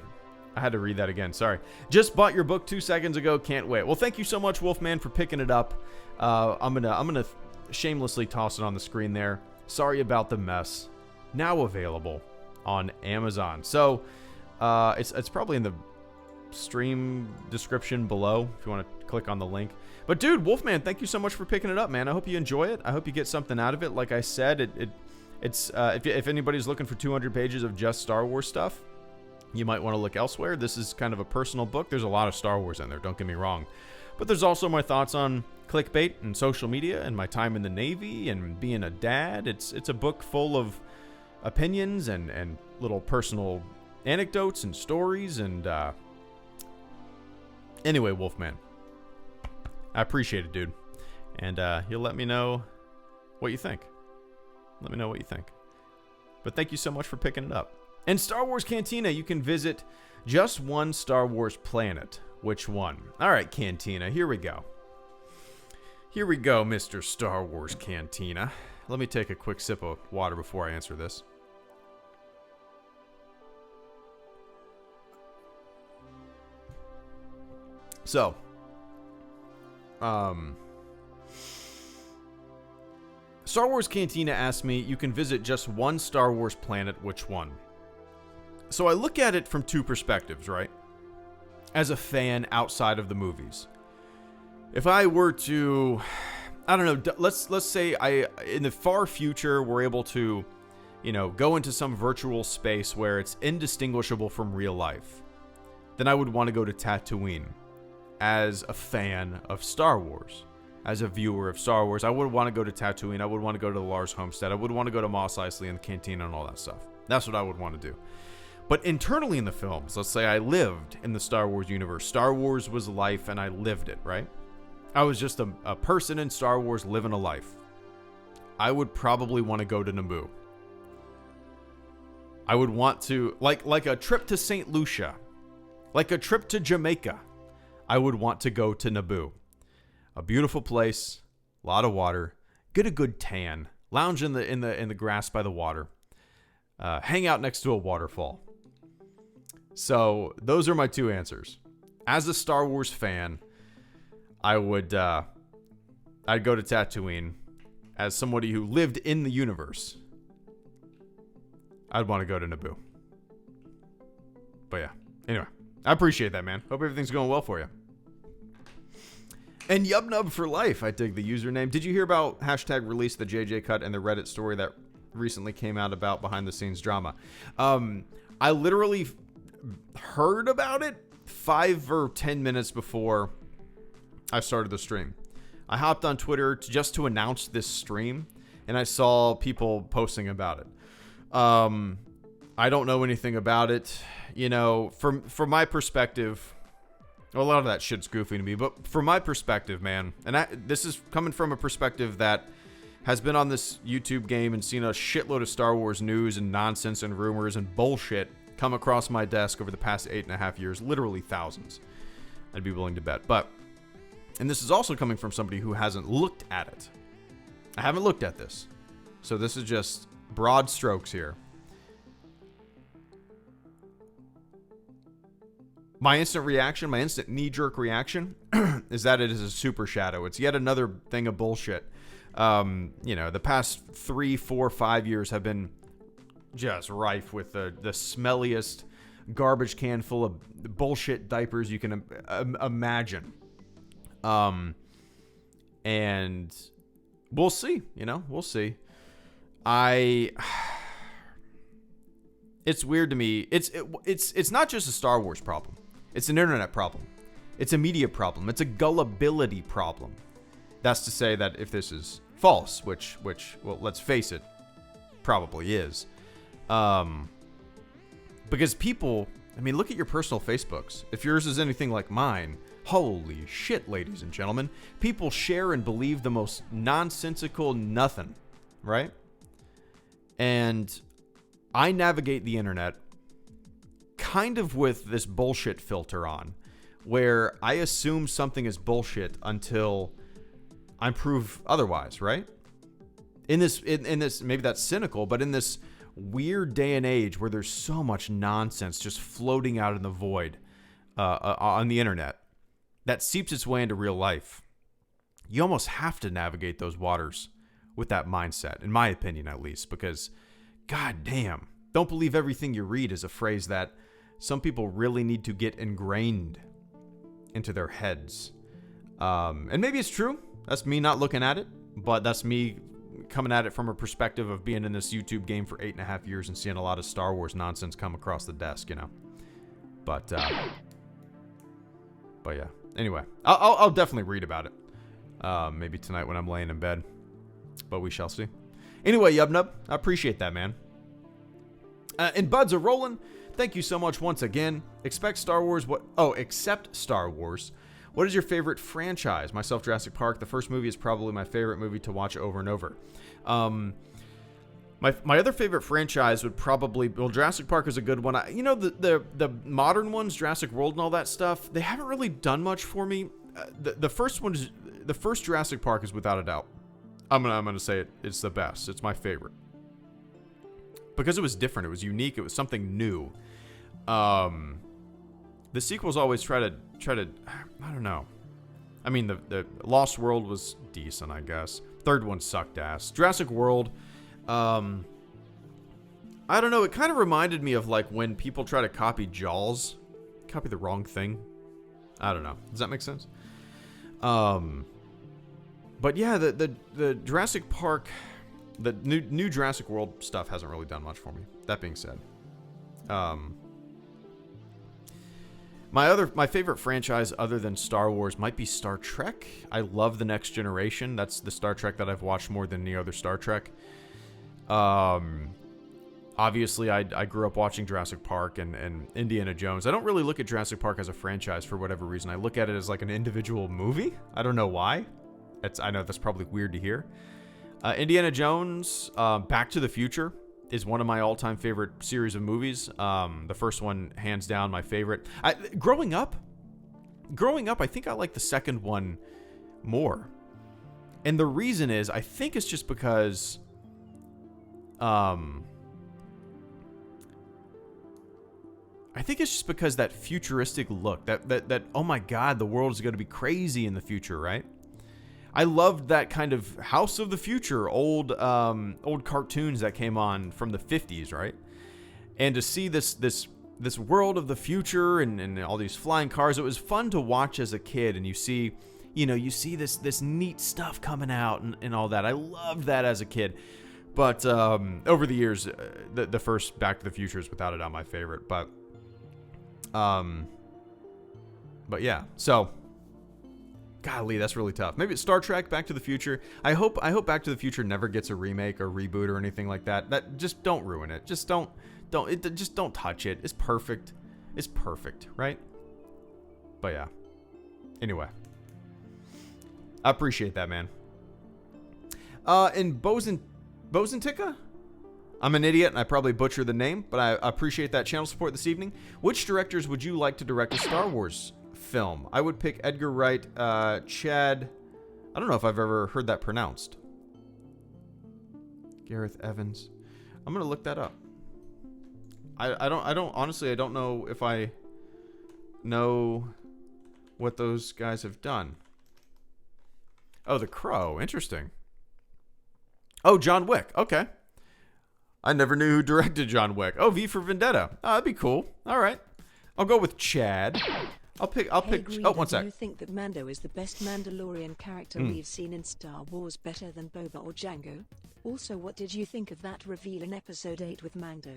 I had to read that again. Sorry. Just bought your book 2 seconds ago. Can't wait. Well, thank you so much, Wolfman, for picking it up. I'm gonna shamelessly toss it on the screen there. Sorry about the mess. Now available on Amazon. So it's probably in the stream description below if you want to click on the link. But dude, Wolfman, thank you so much for picking it up, man. I hope you enjoy it. I hope you get something out of it. Like I said, it's if anybody's looking for 200 pages of just Star Wars stuff, you might want to look elsewhere. This is kind of a personal book. There's a lot of Star Wars in there, don't get me wrong. But there's also my thoughts on clickbait and social media and my time in the Navy and being a dad. It's a book full of opinions and little personal anecdotes and stories. And anyway, Wolfman, I appreciate it, dude. And you'll let me know what you think. Let me know what you think. But thank you so much for picking it up. And Star Wars Cantina, you can visit just one Star Wars planet. Which one? All right, Cantina, here we go. Here we go, Mr. Star Wars Cantina. Let me take a quick sip of water before I answer this. So, Star Wars Cantina asked me, you can visit just one Star Wars planet, which one? So I look at it from two perspectives, right? As a fan outside of the movies. If I were to, I don't know, let's say in the far future, we're able to, go into some virtual space where it's indistinguishable from real life, then I would want to go to Tatooine as a fan of Star Wars. As a viewer of Star Wars, I would want to go to Tatooine. I would want to go to the Lars Homestead. I would want to go to Mos Eisley and the Cantina and all that stuff. That's what I would want to do. But internally in the films, let's say I lived in the Star Wars universe. Star Wars was life and I lived it, right? I was just a person in Star Wars living a life. I would probably want to go to Naboo. I would want to, like a trip to St. Lucia, like a trip to Jamaica, I would want to go to Naboo. A beautiful place, a lot of water, get a good tan, lounge in the grass by the water, hang out next to a waterfall. So those are my two answers. As a Star Wars fan, I'd go to Tatooine. As somebody who lived in the universe, I'd want to go to Naboo. But yeah, anyway, I appreciate that, man. Hope everything's going well for you. And Yubnub for life, I dig the username. Did you hear about hashtag release the JJ cut and the Reddit story that recently came out about behind the scenes drama? I literally heard about it 5 or 10 minutes before I started the stream. I hopped on Twitter just to announce this stream, and I saw people posting about it. I don't know anything about it. From my perspective, a lot of that shit's goofy to me, but from my perspective, man, and this is coming from a perspective that has been on this YouTube game and seen a shitload of Star Wars news and nonsense and rumors and bullshit come across my desk over the past 8.5 years, literally thousands, I'd be willing to bet. And this is also coming from somebody who hasn't looked at it. I haven't looked at this. So this is just broad strokes here. My instant knee-jerk reaction is that it is a super shadow. It's yet another thing of bullshit. The past 3, 4, 5 years have been just rife with the smelliest garbage can full of bullshit diapers you can imagine. And we'll see, we'll see. It's weird to me. It's not just a Star Wars problem. It's an internet problem. It's a media problem. It's a gullibility problem. That's to say that if this is false, which, well, let's face it, probably is. Because people, look at your personal Facebooks. If yours is anything like mine, Holy shit, ladies and gentlemen. People share and believe the most nonsensical nothing, right? And I navigate the internet kind of with this bullshit filter on, where I assume something is bullshit until I'm proved otherwise, right? In this, maybe that's cynical, but in this weird day and age where there's so much nonsense just floating out in the void on the internet that seeps its way into real life, you almost have to navigate those waters with that mindset, in my opinion at least, because god damn, don't believe everything you read is a phrase that some people really need to get ingrained into their heads. And maybe it's true. That's me not looking at it, but that's me coming at it from a perspective of being in this YouTube game for 8.5 years and seeing a lot of Star Wars nonsense come across the desk, you know. But yeah. Anyway, I'll definitely read about it. Maybe tonight when I'm laying in bed, but we shall see. Anyway, Yubnub, I appreciate that, man. And buds are rolling. Thank you so much once again. Except Star Wars. What is your favorite franchise? Myself, Jurassic Park. The first movie is probably my favorite movie to watch over and over. My other favorite franchise would probably, well, Jurassic Park is a good one. The modern ones, Jurassic World and all that stuff, they haven't really done much for me. The first Jurassic Park is without a doubt. I'm gonna say it. It's the best. It's my favorite because it was different. It was unique. It was something new. The sequels always try to. I don't know. I mean, the Lost World was decent, I guess. Third one sucked ass. Jurassic World. I don't know. It kind of reminded me of like when people try to copy Jaws, copy the wrong thing. I don't know. Does that make sense? But yeah, the Jurassic Park, the new Jurassic World stuff hasn't really done much for me. That being said, my favorite franchise other than Star Wars might be Star Trek. I love The Next Generation. That's the Star Trek that I've watched more than any other Star Trek. Obviously, I grew up watching Jurassic Park and Indiana Jones. I don't really look at Jurassic Park as a franchise for whatever reason. I look at it as like an individual movie. I don't know why. I know that's probably weird to hear. Indiana Jones, Back to the Future is one of my all-time favorite series of movies. The first one, hands down, my favorite. Growing up, I think I like the second one more. And the reason is, I think it's just because, that futuristic look, that oh my god, the world is going to be crazy in the future, right? I loved that kind of House of the Future, old cartoons that came on from the 50s, right? And to see this world of the future and all these flying cars, it was fun to watch as a kid. And you see this neat stuff coming out and all that. I loved that as a kid. But over the years, the first Back to the Future is without a doubt my favorite. But yeah, so. Golly, that's really tough. Maybe it's Star Trek, Back to the Future. I hope Back to the Future never gets a remake or reboot or anything like that. That just don't ruin it. Just don't touch it. It's perfect. It's perfect, right? But yeah. Anyway, I appreciate that, man. And Bozentica? I'm an idiot and I probably butchered the name, but I appreciate that channel support this evening. Which directors would you like to direct a Star Wars film? I would pick Edgar Wright, Chad. I don't know if I've ever heard that pronounced. Gareth Evans. I'm gonna look that up. I don't honestly, I don't know if I know what those guys have done. Oh, The Crow. Interesting. Oh, John Wick. Okay. I never knew who directed John Wick. Oh, V for Vendetta. Oh, that'd be cool. All right. I'll go with Chad. I'll pick. Greedo, Oh, one sec. Do you think that Mando is the best Mandalorian character we've seen in Star Wars, better than Boba or Django? Also, what did you think of that reveal in Episode 8 with Mando?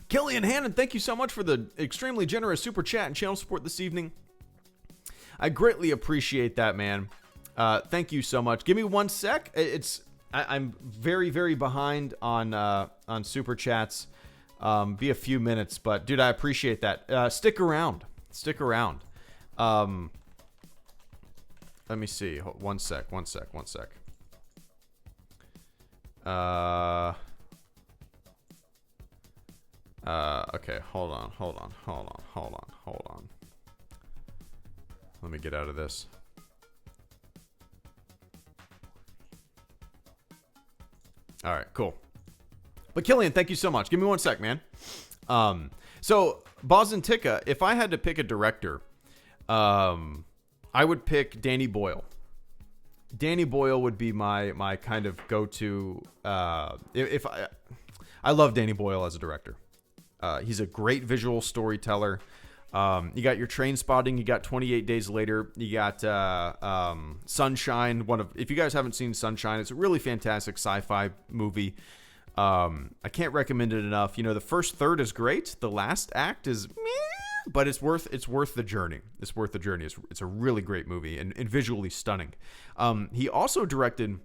Killian Hannon, thank you so much for the extremely generous super chat and channel support this evening. I greatly appreciate that, man. Thank you so much. Give me 1 sec. I'm very, very behind on super chats. Be a few minutes, but dude, I appreciate that. Stick around. Let me see. One sec. Okay, hold on. Let me get out of this. All right, cool. But Killian, thank you so much. Give me one sec, man. So Boz&Tika, if I had to pick a director, I would pick Danny Boyle. Danny Boyle would be my kind of go-to. If I love Danny Boyle as a director. He's a great visual storyteller. You got your Train Spotting. You got 28 Days Later. You got Sunshine. If you guys haven't seen Sunshine, it's a really fantastic sci-fi movie. I can't recommend it enough. The first third is great. The last act is meh, but it's worth the journey. It's worth the journey. It's a really great movie and visually stunning. He also directed,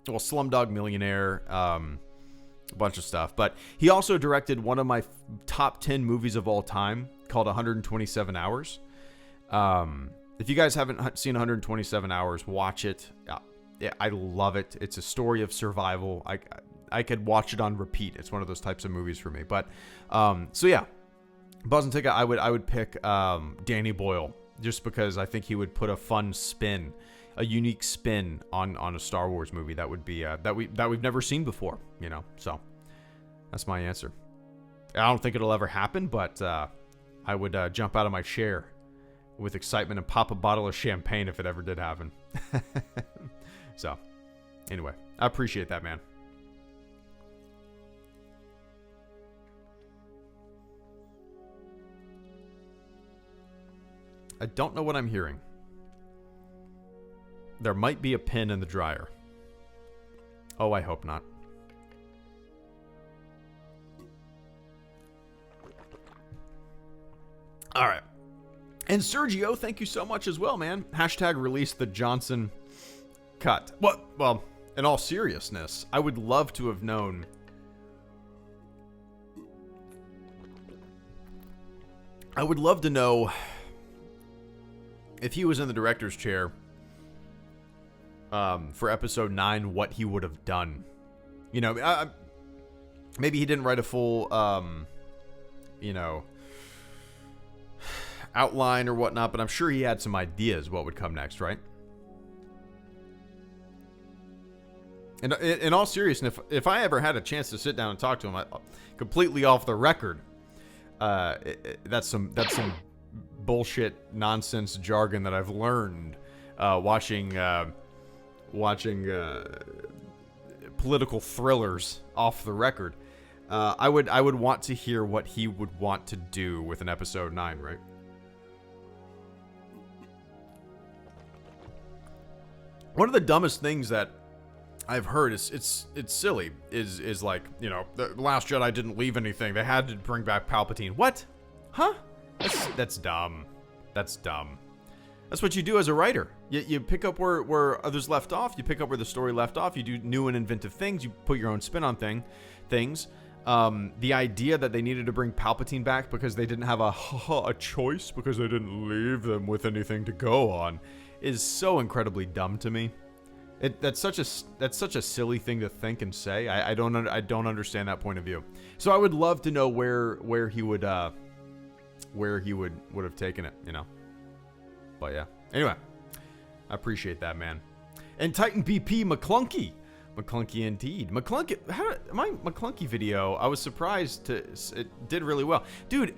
Slumdog Millionaire, a bunch of stuff, but he also directed one of my top 10 movies of all time called 127 Hours. If you guys haven't seen 127 Hours, watch it. I love it. It's a story of survival. I could watch it on repeat. It's one of those types of movies for me. But so yeah, Boz&Tika, I would pick Danny Boyle just because I think he would put a fun spin, a unique spin on a Star Wars movie that would be that we've never seen before. So that's my answer. I don't think it'll ever happen, but I would jump out of my chair with excitement and pop a bottle of champagne if it ever did happen. So anyway, I appreciate that, man. I don't know what I'm hearing. There might be a pin in the dryer. Oh, I hope not. All right. And Sergio, thank you so much as well, man. Hashtag release the Johnson cut. What? Well, in all seriousness, I would love to have known. I would love to know if he was in the director's chair for episode 9, what he would have done. Maybe he didn't write a full, outline or whatnot, but I'm sure he had some ideas what would come next, right? And in all seriousness, if I ever had a chance to sit down and talk to him, completely off the record, that's some bullshit nonsense jargon that I've learned watching political thrillers off the record. I would want to hear what he would want to do with an episode 9, right? One of the dumbest things that I've heard it's silly is like, the Last Jedi didn't leave anything. They had to bring back Palpatine. What? Huh? That's dumb. That's dumb. That's what you do as a writer. You pick up where others left off. You pick up where the story left off. You do new and inventive things. You put your own spin on things. The idea that they needed to bring Palpatine back because they didn't have a choice because they didn't leave them with anything to go on is so incredibly dumb to me. That's such a silly thing to think and say. I don't understand that point of view. So I would love to know where he would have taken it, But yeah. Anyway, I appreciate that, man. And Titan BP McClunky indeed. My McClunky video, I was surprised it did really well, dude.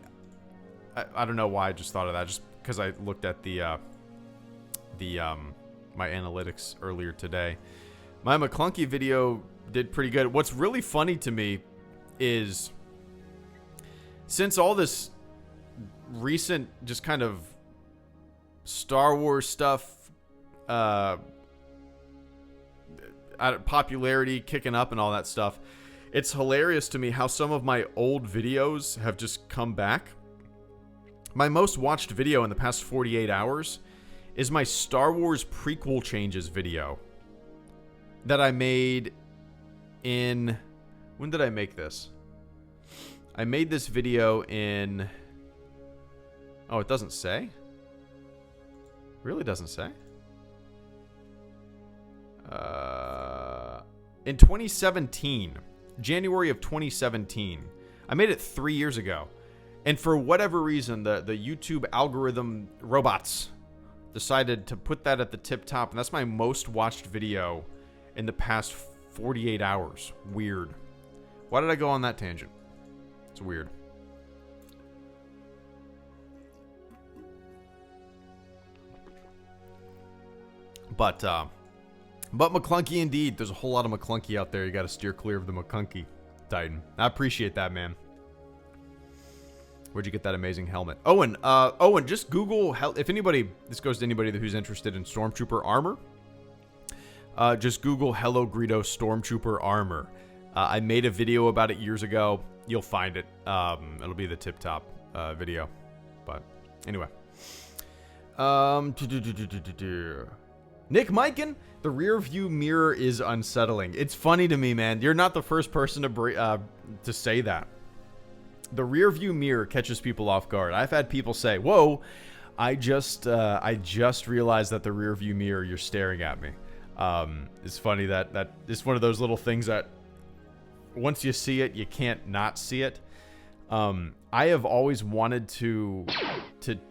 I don't know why I just thought of that, just because I looked at my analytics earlier today. My McClunky video did pretty good. What's really funny to me is, since all this recent just kind of Star Wars stuff, popularity kicking up and all that stuff, it's hilarious to me how some of my old videos have just come back. My most watched video in the past 48 hours is my Star Wars prequel changes video that I made in... When did I make this? I made this video in... Oh, it doesn't say? Really doesn't say. In 2017, January of 2017, I made it 3 years ago. And for whatever reason, the YouTube algorithm robots decided to put that at the tip top. And that's my most watched video in the past 48 hours. Weird. Why did I go on that tangent? It's weird. But McClunky indeed. There's a whole lot of McClunky out there. You got to steer clear of the McClunky, Titan. I appreciate that, man. Where'd you get that amazing helmet? Owen, just Google, if anybody, this goes to anybody who's interested in Stormtrooper armor. Just Google HelloGreedo Stormtrooper armor. I made a video about it years ago. You'll find it. It'll be the tip top video. But anyway. Nick Miken, the rear view mirror is unsettling. It's funny to me, man. You're not the first person to say that. The rear view mirror catches people off guard. I've had people say, "Whoa, I just realized that the rear view mirror, you're staring at me." It's funny that it's one of those little things that once you see it, you can't not see it. I have always wanted to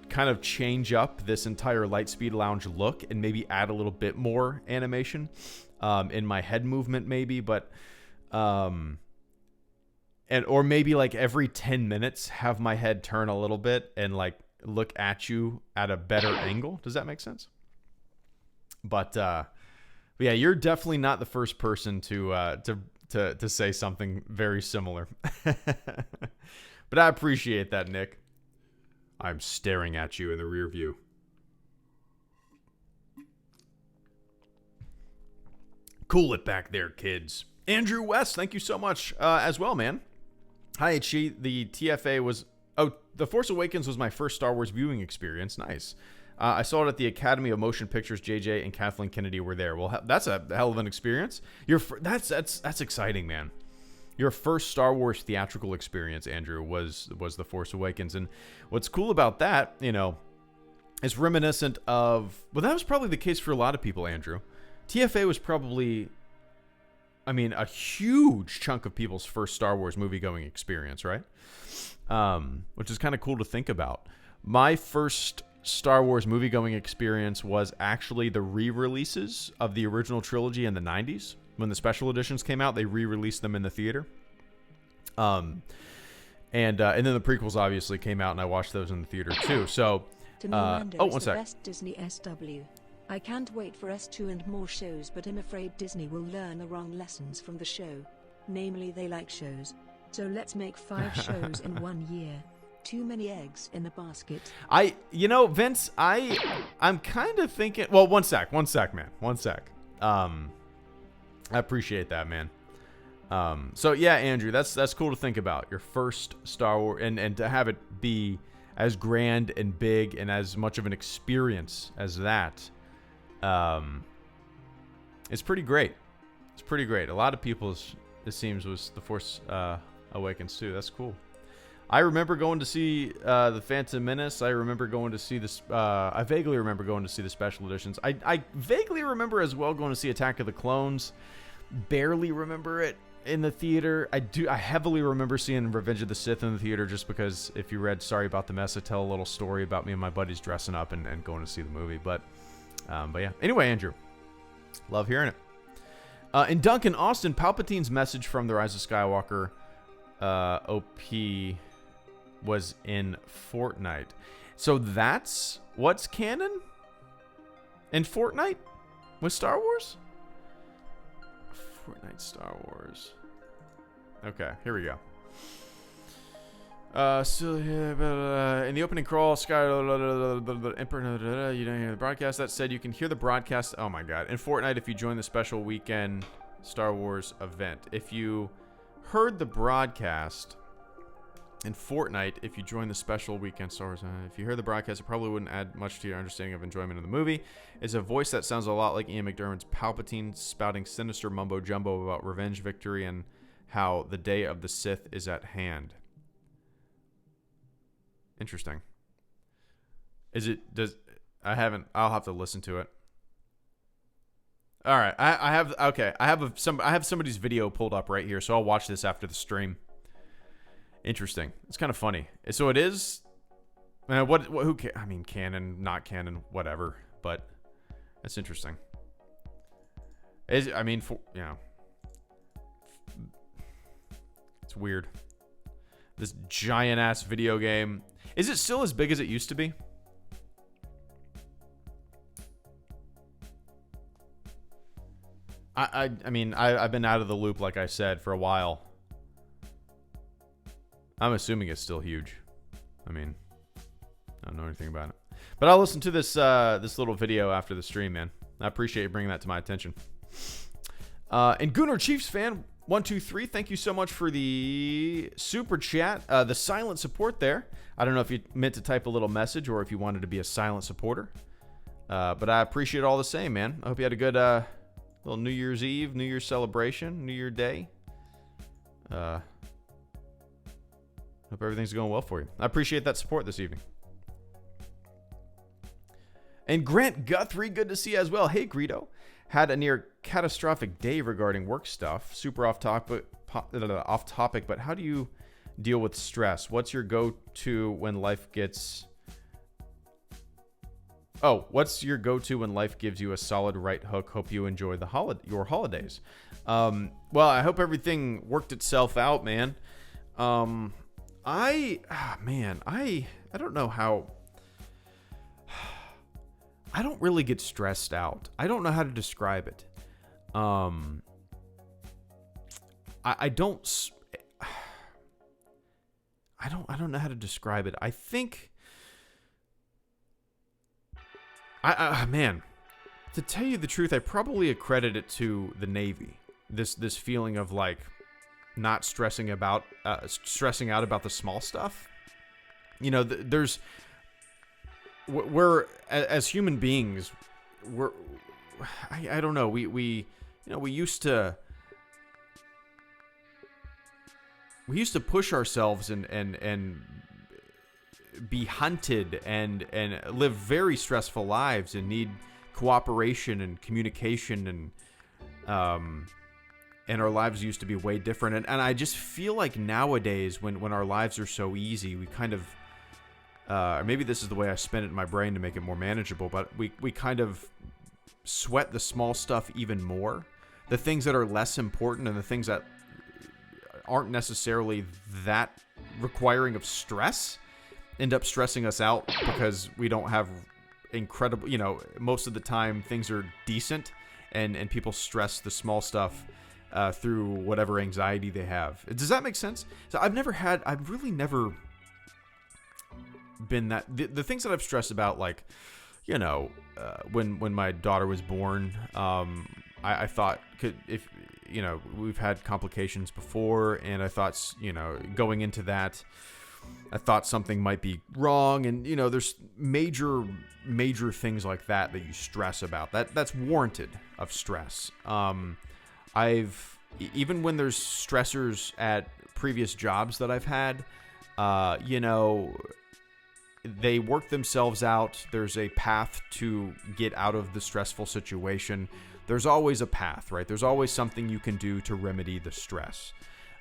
kind of change up this entire Lightspeed Lounge look and maybe add a little bit more animation in my head movement, maybe, but or maybe like every 10 minutes have my head turn a little bit and like look at you at a better angle. Does that make sense? But yeah, you're definitely not the first person to say something very similar. But I appreciate that, Nick. I'm staring at you in the rear view. Cool it back there, kids. Andrew West, thank you so much as well, man. Hi, HE. The TFA was... Oh, The Force Awakens was my first Star Wars viewing experience. Nice. I saw it at the Academy of Motion Pictures. JJ and Kathleen Kennedy were there. Well, that's a hell of an experience. That's exciting, man. Your first Star Wars theatrical experience, Andrew, was The Force Awakens. And what's cool about that, you know, is reminiscent of... Well, that was probably the case for a lot of people, Andrew. TFA was probably... I mean, a huge chunk of people's first Star Wars movie-going experience, right? Which is kind of cool to think about. My first Star Wars movie-going experience was actually the re-releases of the original trilogy in the 90s. When the special editions came out, they re-released them in the theater. And then the prequels obviously came out, and I watched those in the theater too. So, one sec. Best Disney SW. I can't wait for S2 and more shows, but I'm afraid Disney will learn the wrong lessons from the show. Namely, they like shows. So let's make 5 shows in 1 year. Too many eggs in the basket. Vince, I'm kind of thinking... Well, one sec, man. One sec. I appreciate that, man. So, yeah, Andrew, that's cool to think about. Your first Star Wars... And to have it be as grand and big and as much of an experience as that... it's pretty great. It's pretty great. A lot of people's, it seems, was The Force Awakens too. That's cool. I remember going to see The Phantom Menace. I remember going to see this. I vaguely remember going to see the special editions. I vaguely remember as well going to see Attack of the Clones. Barely remember it in the theater. I heavily remember seeing Revenge of the Sith in the theater, just because if you read Sorry About the Mess, I tell a little story about me and my buddies dressing up and going to see the movie. But yeah. Anyway, Andrew, love hearing it. In Duncan Austin, Palpatine's message from The Rise of Skywalker OP was in Fortnite. So that's what's canon in Fortnite with Star Wars? Fortnite Star Wars. Okay, here we go. In the opening crawl, Emperor, you don't hear the broadcast. That said, you can hear the broadcast. Oh my god! In Fortnite, if you join the special weekend Star Wars event, if you heard the broadcast in Fortnite, if you join the special weekend Star Wars, if you heard the broadcast, it probably wouldn't add much to your understanding of enjoyment of the movie. It's a voice that sounds a lot like Ian McDermott's Palpatine, spouting sinister mumbo jumbo about revenge, victory, and how the day of the Sith is at hand. Interesting. I haven't. I'll have to listen to it. All right. I have. Okay. I have somebody's video pulled up right here, so I'll watch this after the stream. Interesting. It's kind of funny. So it is. Who? I mean, canon, not canon, whatever. But that's interesting. It's weird. This giant ass video game. Is it still as big as it used to be? I mean, I've been out of the loop, like I said, for a while. I'm assuming it's still huge. I mean, I don't know anything about it. But I'll listen to this this little video after the stream, man. I appreciate you bringing that to my attention. And Gunnar Chiefs fan 123, thank you so much for the super chat. The silent support there. I don't know if you meant to type a little message or if you wanted to be a silent supporter. But I appreciate it all the same, man. I hope you had a good little New Year's Eve, New Year's celebration, New Year Day. Hope everything's going well for you. I appreciate that support this evening. And Grant Guthrie, good to see you as well. Hey, Greedo. Had a near catastrophic day regarding work stuff. Super off topic, but how do you deal with stress? What's your go-to when life gets... Oh, what's your go-to when life gives you a solid right hook? Hope you enjoy your holidays. Well, I hope everything worked itself out, man. I don't know how... I don't really get stressed out. I don't know how to describe it. I don't know how to describe it. I think... man, to tell you the truth, I probably accredit it to the Navy. This feeling of like not stressing out about the small stuff. You know, we're as human beings, I don't know. We used to push ourselves and be hunted and live very stressful lives and need cooperation and communication and our lives used to be way different. And I just feel like nowadays when our lives are so easy, we kind of, maybe this is the way I spin it in my brain to make it more manageable, but we kind of sweat the small stuff even more. The things that are less important and the things that aren't necessarily that requiring of stress end up stressing us out because we don't have incredible, most of the time things are decent and people stress the small stuff through whatever anxiety they have. Does that make sense? So I've really never been that, the things that I've stressed about, like, when my daughter was born, I thought we've had complications before, and I thought, going into that, I thought something might be wrong, and there's major things like that you stress about. That's warranted of stress. Even when there's stressors at previous jobs that I've had, they work themselves out. There's a path to get out of the stressful situation. There's always a path, right? There's always something you can do to remedy the stress.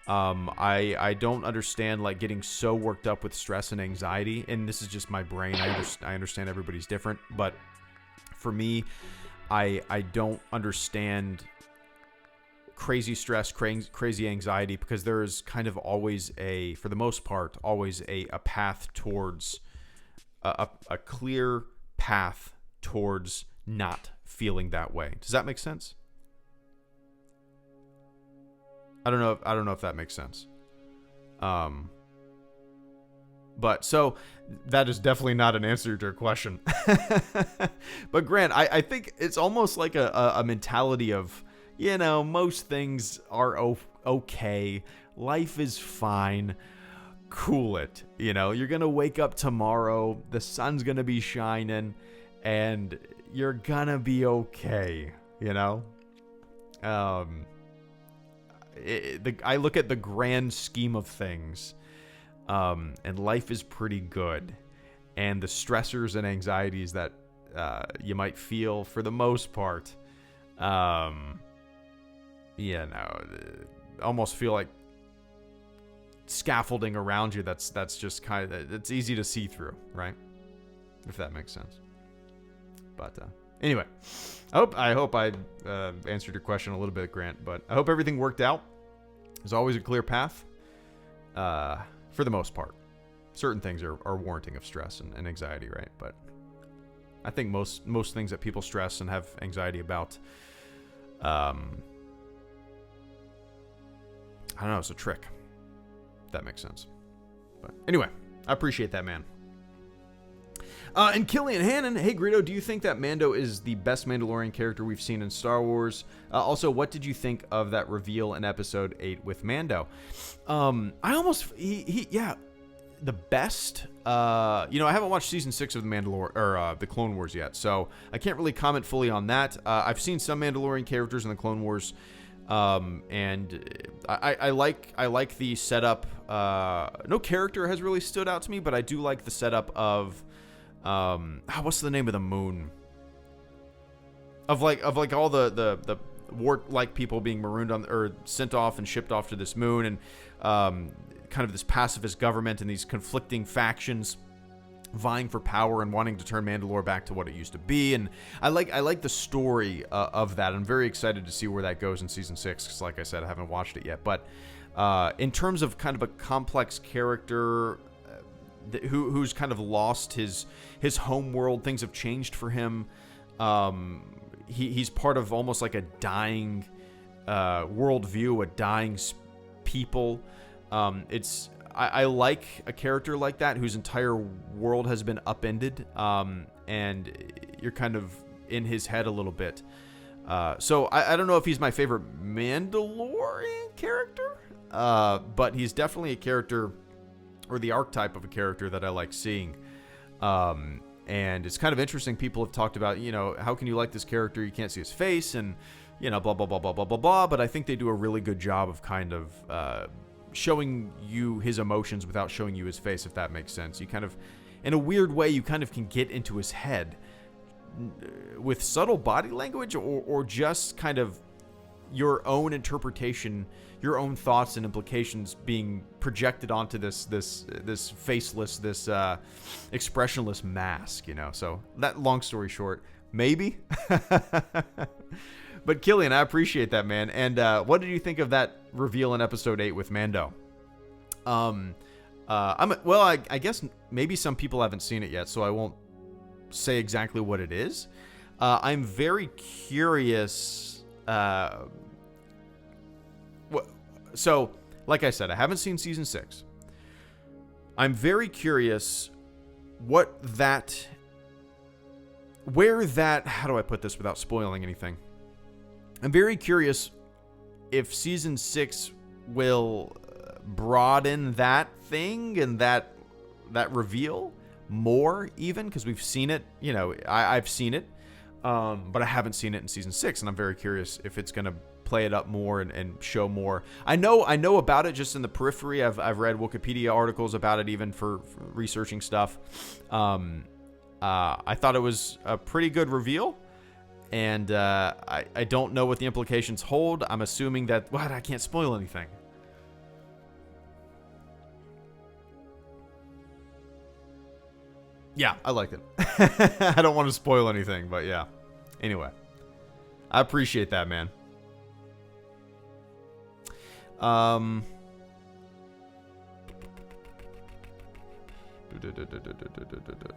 I don't understand like getting so worked up with stress and anxiety, and this is just my brain. I understand everybody's different, but for me, I don't understand crazy stress, crazy anxiety, because there is kind of always for the most part, always a path towards a clear path towards not feeling that way. Does that make sense? I don't know if that makes sense. But so that is definitely not an answer to your question. But Grant, I think it's almost like a mentality of, most things are okay. Life is fine. Cool it. You're going to wake up tomorrow. The sun's going to be shining and you're going to be okay. I look at the grand scheme of things, and life is pretty good. And the stressors and anxieties that you might feel, for the most part, almost feel like scaffolding around you that's just kind of, it's easy to see through, right? If that makes sense. But anyway, I hope I answered your question a little bit, Grant, but I hope everything worked out. There's always a clear path, for the most part. Certain things are warranting of stress and anxiety, right? But I think most things that people stress and have anxiety about, I don't know, it's a trick. If that makes sense. But anyway, I appreciate that, man. And Killian Hannon, hey Greedo, do you think that Mando is the best Mandalorian character we've seen in Star Wars? Also, what did you think of that reveal in Episode 8 with Mando? The best. I haven't watched Season 6 of the the Clone Wars yet, so I can't really comment fully on that. I've seen some Mandalorian characters in the Clone Wars, and I like the setup. No character has really stood out to me, but I do like the setup of. What's the name of the moon? Of like all the wart-like people being marooned on, or sent off and shipped off to this moon, and kind of this pacifist government and these conflicting factions vying for power and wanting to turn Mandalore back to what it used to be. And I like the story of that. I'm very excited to see where that goes in season 6, because like I said, I haven't watched it yet. But in terms of kind of a complex character who's kind of lost his home world, things have changed for him. He's part of almost like a dying worldview, a dying people. I like a character like that whose entire world has been upended, and you're kind of in his head a little bit. So I don't know if he's my favorite Mandalorian character, but he's definitely a character, or the archetype of a character, that I like seeing. And it's kind of interesting. People have talked about, how can you like this character? You can't see his face, and, blah, blah, blah, blah, blah, blah, blah, blah. But I think they do a really good job of kind of showing you his emotions without showing you his face, if that makes sense. You kind of, in a weird way, you kind of can get into his head with subtle body language, or just kind of your own interpretation, your own thoughts and implications being projected onto this faceless, this expressionless mask, So that, long story short, maybe. But Killian, I appreciate that, man. And what did you think of that reveal in Episode 8 with Mando? I guess maybe some people haven't seen it yet, so I won't say exactly what it is. I'm very curious. So, like I said, I haven't seen season 6. I'm very curious how do I put this without spoiling anything? I'm very curious if season 6 will broaden that thing and that reveal more, even, because we've seen it. I've seen it, but I haven't seen it in season 6, and I'm very curious if it's going to play it up more and show more. I know about it just in the periphery. I've read Wikipedia articles about it, even for researching stuff. I thought it was a pretty good reveal, and I don't know what the implications hold. I'm assuming that I can't spoil anything. Yeah, I liked it. I don't want to spoil anything, but yeah. Anyway, I appreciate that, man.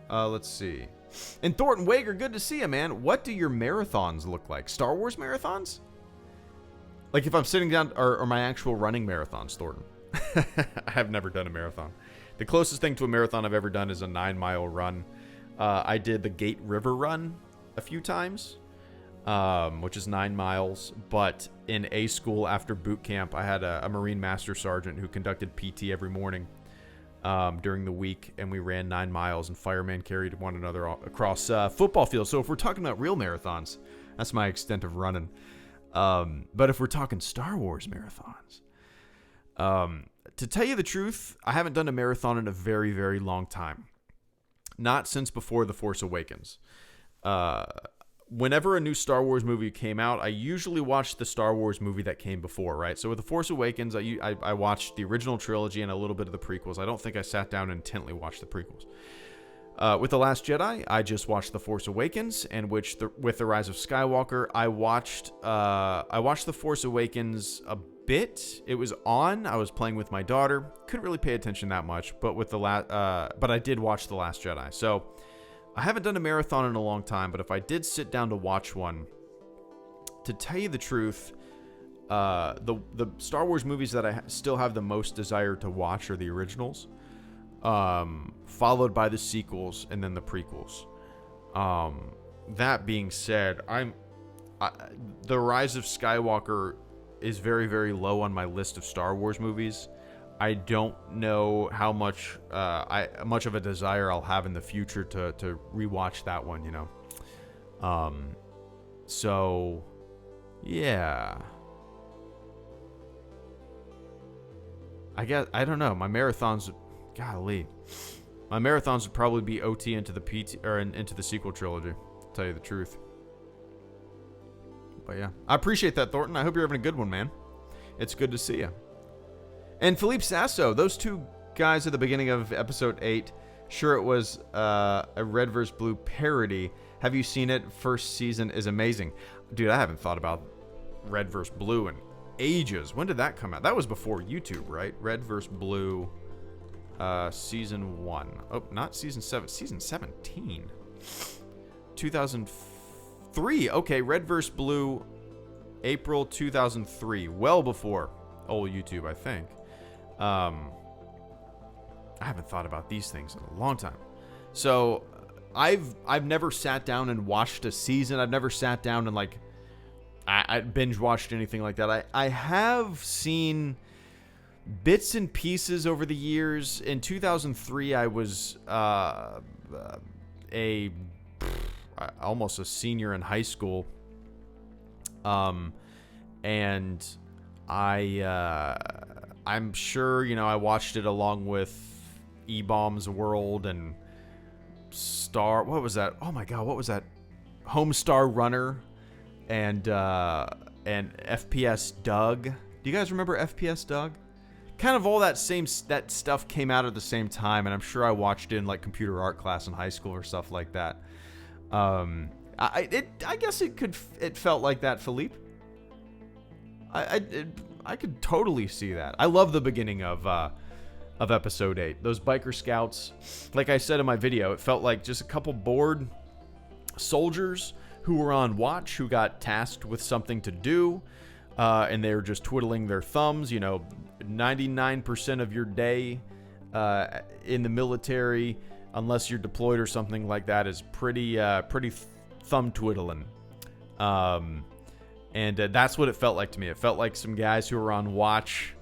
Let's see. And Thornton Wager, good to see you, man. What do your marathons look like? Star Wars marathons? Like if I'm sitting down, or my actual running marathons, Thornton. I have never done a marathon. The closest thing to a marathon I've ever done is a 9-mile run. I did the Gate River Run a few times, which is 9 miles. But in A school after boot camp, I had a Marine Master Sergeant who conducted PT every morning during the week, and we ran 9 miles, and firemen carried one another across football fields. So if we're talking about real marathons, that's my extent of running. But if we're talking Star Wars marathons, to tell you the truth, I haven't done a marathon in a very, very long time. Not since before The Force Awakens. whenever a new Star Wars movie came out, I usually watched the Star Wars movie that came before, right? So with The Force Awakens, I watched the original trilogy and a little bit of the prequels. I don't think I sat down and intently watched the prequels. With The Last Jedi, I just watched The Force Awakens, and with The Rise of Skywalker, I watched The Force Awakens a bit. It was on. I was playing with my daughter. Couldn't really pay attention that much, but but I did watch The Last Jedi. So I haven't done a marathon in a long time, but if I did sit down to watch one, to tell you the truth, the Star Wars movies that I still have the most desire to watch are the originals, followed by the sequels and then the prequels. That being said, The Rise of Skywalker is very, very low on my list of Star Wars movies. I don't know how much much of a desire I'll have in the future to rewatch that one, you know. So yeah. I guess I don't know. My marathons, golly, my marathons would probably be OT into the PT or into the sequel trilogy. To tell you the truth. But yeah, I appreciate that, Thornton. I hope you're having a good one, man. It's good to see you. And Philippe Sasso, those two guys at the beginning of episode 8, sure it was a Red vs. Blue parody. Have you seen it? First season is amazing. Dude, I haven't thought about Red vs. Blue in ages. When did that come out? That was before YouTube, right? Red vs. Blue, season 1. Oh, not season 7. Season 17. 2003. Okay, Red vs. Blue, April 2003. Well before old YouTube, I think. I haven't thought about these things in a long time. So I've never sat down and watched a season. I've never sat down and I binge watched anything like that. I have seen bits and pieces over the years. In 2003, I was almost a senior in high school. And I'm sure, you know, I watched it along with E-Bombs World and what was that? Oh my God, what was that? Homestar Runner and FPS Doug. Do you guys remember FPS Doug? Kind of all that stuff came out at the same time, and I'm sure I watched it in like computer art class in high school or stuff like that. I guess it felt like that, Philippe. I could totally see that. I love the beginning of episode 8. Those biker scouts, like I said in my video, it felt like just a couple bored soldiers who were on watch, who got tasked with something to do, and they were just twiddling their thumbs. You know, 99% of your day in the military, unless you're deployed or something like that, is pretty thumb twiddling. And that's what it felt like to me. It felt like some guys who were on watch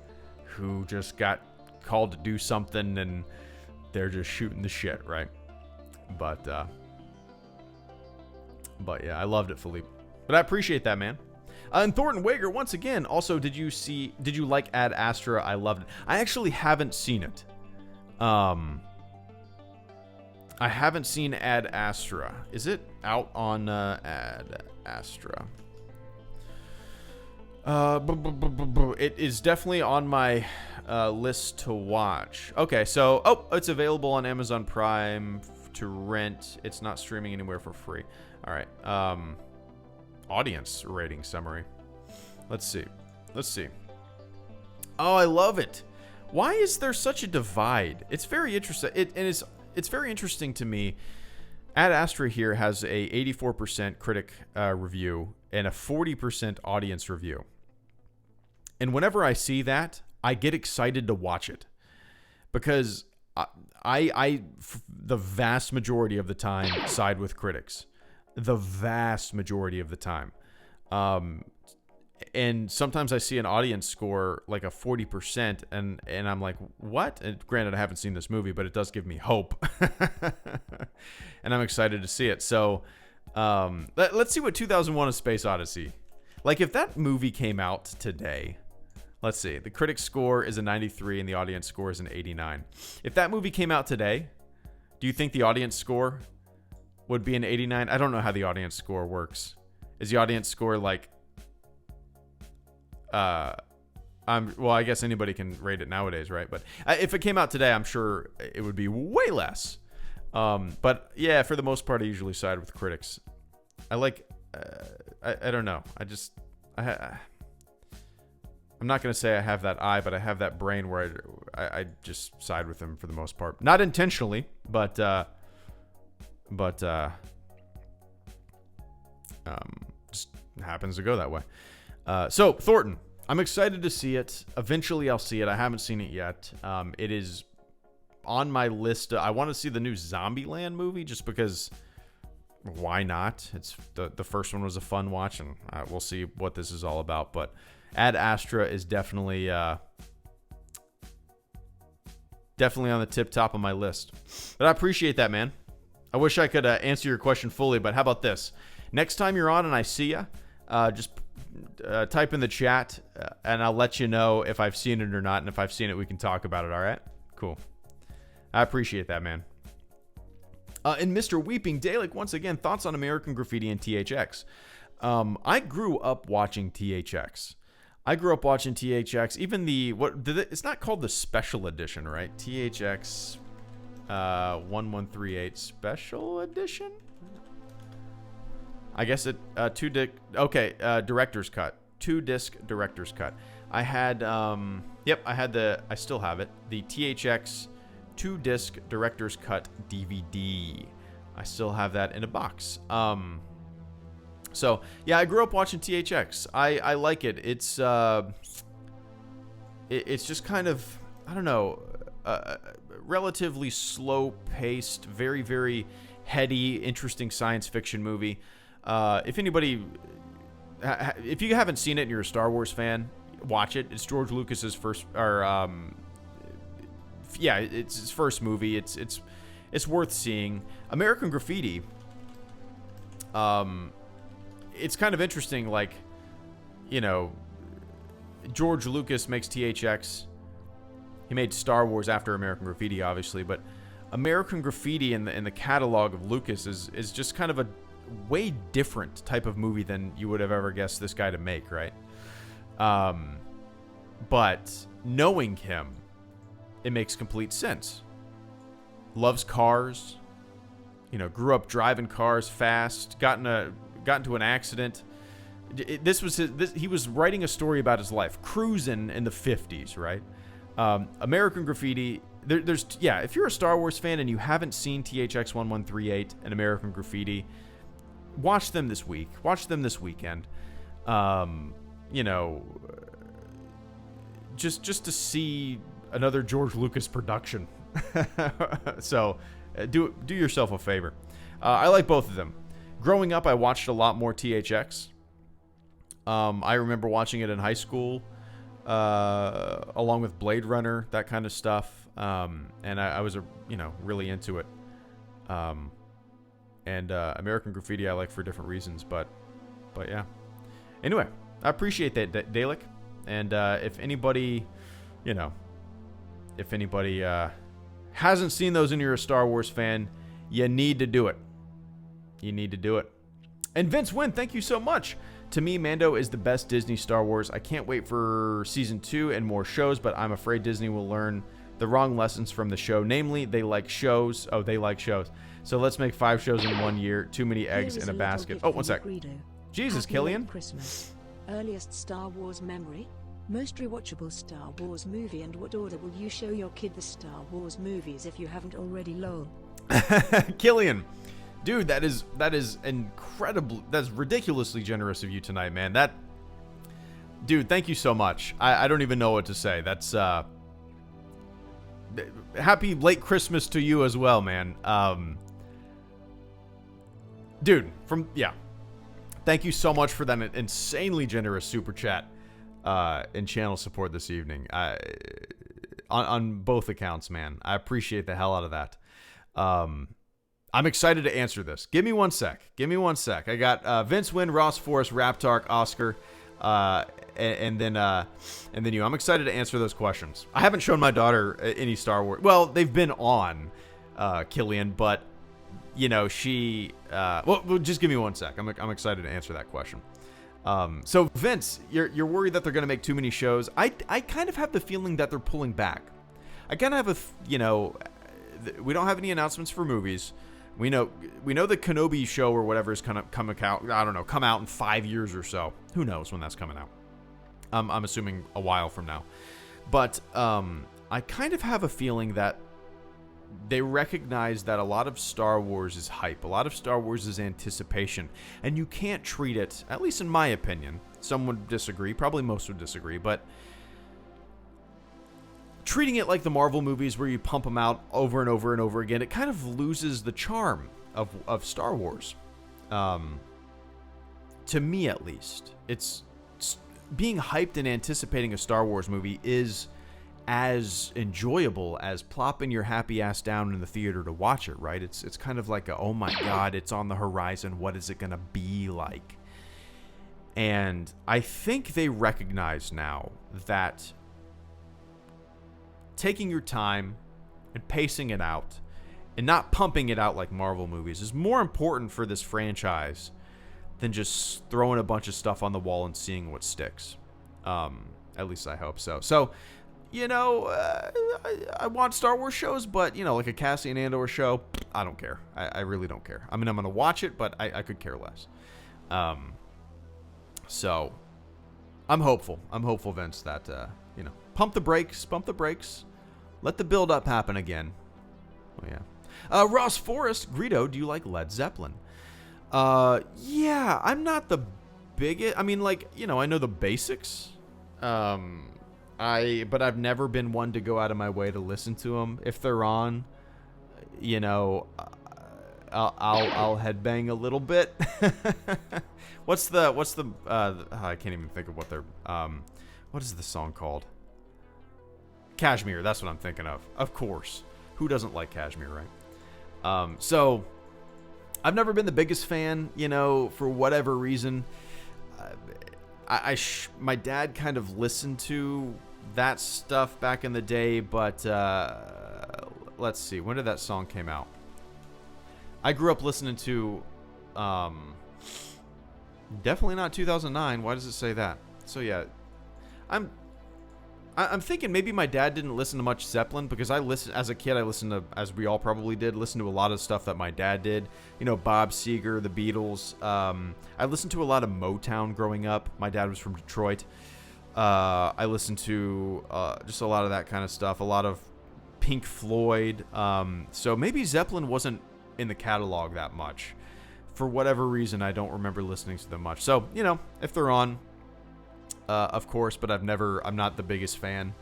who just got called to do something and they're just shooting the shit, right? But yeah, I loved it, Philippe. But I appreciate that, man. And Thornton Wager, once again, also, did you like Ad Astra? I loved it. I actually haven't seen it. I haven't seen Ad Astra. Is it out on Ad Astra? It is definitely on my list to watch. Okay, so it's available on Amazon Prime to rent. It's not streaming anywhere for free. All right. Audience rating summary. Let's see. Oh, I love it. Why is there such a divide? It's very interesting. It's very interesting to me. Ad Astra here has a 84% critic review and a 40% audience review. And whenever I see that, I get excited to watch it because I the vast majority of the time side with critics. The vast majority of the time. And sometimes I see an audience score like a 40% and I'm like, what? And granted, I haven't seen this movie, but it does give me hope. And I'm excited to see it. So let's see what 2001 A Space Odyssey. Like if that movie came out today, let's see. The critic score is a 93 and the audience score is an 89. If that movie came out today, do you think the audience score would be an 89. I don't know how the audience score works. Is the audience score like well, I guess anybody can rate it nowadays, right? But if it came out today, I'm sure it would be way less. But yeah, for the most part, I usually side with critics. I like, I don't know. I'm not going to say I have that eye, but I have that brain where I just side with them for the most part. Not intentionally, but just happens to go that way. So Thornton, I'm excited to see it. Eventually I'll see it. I haven't seen it yet. It is on my list. I want to see the new Zombieland movie just because why not? It's the first one was a fun watch, and we'll see what this is all about. But Ad Astra is definitely on the tip top of my list. But I appreciate that, man. I wish I could answer your question fully, but how about this? Next time you're on and I see you, just type in the chat, and I'll let you know if I've seen it or not. And if I've seen it, we can talk about it. All right? Cool. I appreciate that, man. And Mr. Weeping Dalek, once again, thoughts on American Graffiti and THX. I grew up watching THX. Even it's not called the special edition, right? THX 1138 special edition? I guess it 2-disc. Okay, director's cut. 2-disc director's cut. I had I still have it. The THX 2-disc director's cut DVD. I still have that in a box. So yeah, I grew up watching THX. I like it. It's just kind of, I don't know, relatively slow paced, very, very heady, interesting science fiction movie. If you haven't seen it and you're a Star Wars fan, watch it. It's George Lucas's first, it's his first movie. It's worth seeing. American Graffiti. It's kind of interesting. Like, George Lucas makes THX. He made Star Wars after American Graffiti, obviously, but American Graffiti in the catalog of Lucas is just kind of a way different type of movie than you would have ever guessed this guy to make, right? But knowing him, it makes complete sense. Loves cars, grew up driving cars fast, got into an accident. He was writing a story about his life, cruising in the 50s, right? American Graffiti, if you're a Star Wars fan and you haven't seen THX 1138 and American Graffiti, watch them this week. Watch them this weekend. Just to see another George Lucas production. So do yourself a favor. I like both of them. Growing up, I watched a lot more THX. I remember watching it in high school, along with Blade Runner, that kind of stuff. And I was really into it. And American Graffiti I like for different reasons, but yeah. Anyway, I appreciate that, Dalek. And if anybody hasn't seen those and you're a Star Wars fan, you need to do it. And Vince Wynn, thank you so much. To me, Mando is the best Disney Star Wars. I can't wait for season 2 and more shows, but I'm afraid Disney will learn the wrong lessons from the show. Namely, they like shows. Oh, they like shows. So let's make 5 shows in 1 year. Too many eggs in a basket. Oh, one sec. Jesus, Happy Killian. Christmas. Earliest Star Wars memory? Most rewatchable Star Wars movie, and what order will you show your kid the Star Wars movies if you haven't already, lol? Killian. Dude, that is incredible. That's ridiculously generous of you tonight, man. Dude, thank you so much. I don't even know what to say. That's happy late Christmas to you as well, man. Dude, thank you so much for that insanely generous super chat and channel support this evening. On both accounts, man. I appreciate the hell out of that. I'm excited to answer this. Give me one sec. I got Vince Wynn, Ross Forrest, Raptark, Oscar, and then you. I'm excited to answer those questions. I haven't shown my daughter any Star Wars. Well, they've been on, Killian, but she, well, just give me one sec. I'm excited to answer that question. So Vince, you're worried that they're going to make too many shows. I kind of have the feeling that they're pulling back. I kind of have we don't have any announcements for movies. We know the Kenobi show or whatever is kind of come out in 5 years or so. Who knows when that's coming out? I'm assuming a while from now. But I kind of have a feeling that they recognize that a lot of Star Wars is hype. A lot of Star Wars is anticipation. And you can't treat it, at least in my opinion, some would disagree, probably most would disagree, but treating it like the Marvel movies where you pump them out over and over and over again, it kind of loses the charm of Star Wars. To me, at least. It's being hyped and anticipating a Star Wars movie is as enjoyable as plopping your happy ass down in the theater to watch it, right? It's kind of like oh my God, it's on the horizon. What is it going to be like? And I think they recognize now that taking your time and pacing it out and not pumping it out like Marvel movies is more important for this franchise than just throwing a bunch of stuff on the wall and seeing what sticks. At least I hope so. So, I want Star Wars shows, but, like a Cassian Andor show, I don't care. I really don't care. I mean, I'm going to watch it, but I could care less. So, I'm hopeful. I'm hopeful, Vince, that, pump the brakes. Let the build-up happen again. Oh, yeah. Ross Forrest, Greedo, do you like Led Zeppelin? Yeah, I'm not the biggest. I mean, I know the basics. But I've never been one to go out of my way to listen to them. If they're on, I'll headbang a little bit. What's the I can't even think of what they're what is the song called? Kashmir, that's what I'm thinking of. Of course. Who doesn't like Kashmir, right? So I've never been the biggest fan, for whatever reason. My dad kind of listened to that stuff back in the day, but let's see, when did that song came out? I grew up listening to definitely not 2009. Why does it say that? So yeah, I'm thinking maybe my dad didn't listen to much Zeppelin, because as a kid, I listened to, as we all probably did, listen to a lot of stuff that my dad did. Bob Seger, the Beatles. I listened to a lot of Motown growing up. My dad was from Detroit. I listened to just a lot of that kind of stuff. A lot of Pink Floyd. So maybe Zeppelin wasn't in the catalog that much. For whatever reason, I don't remember listening to them much. So, if they're on, of course, but I'm not the biggest fan.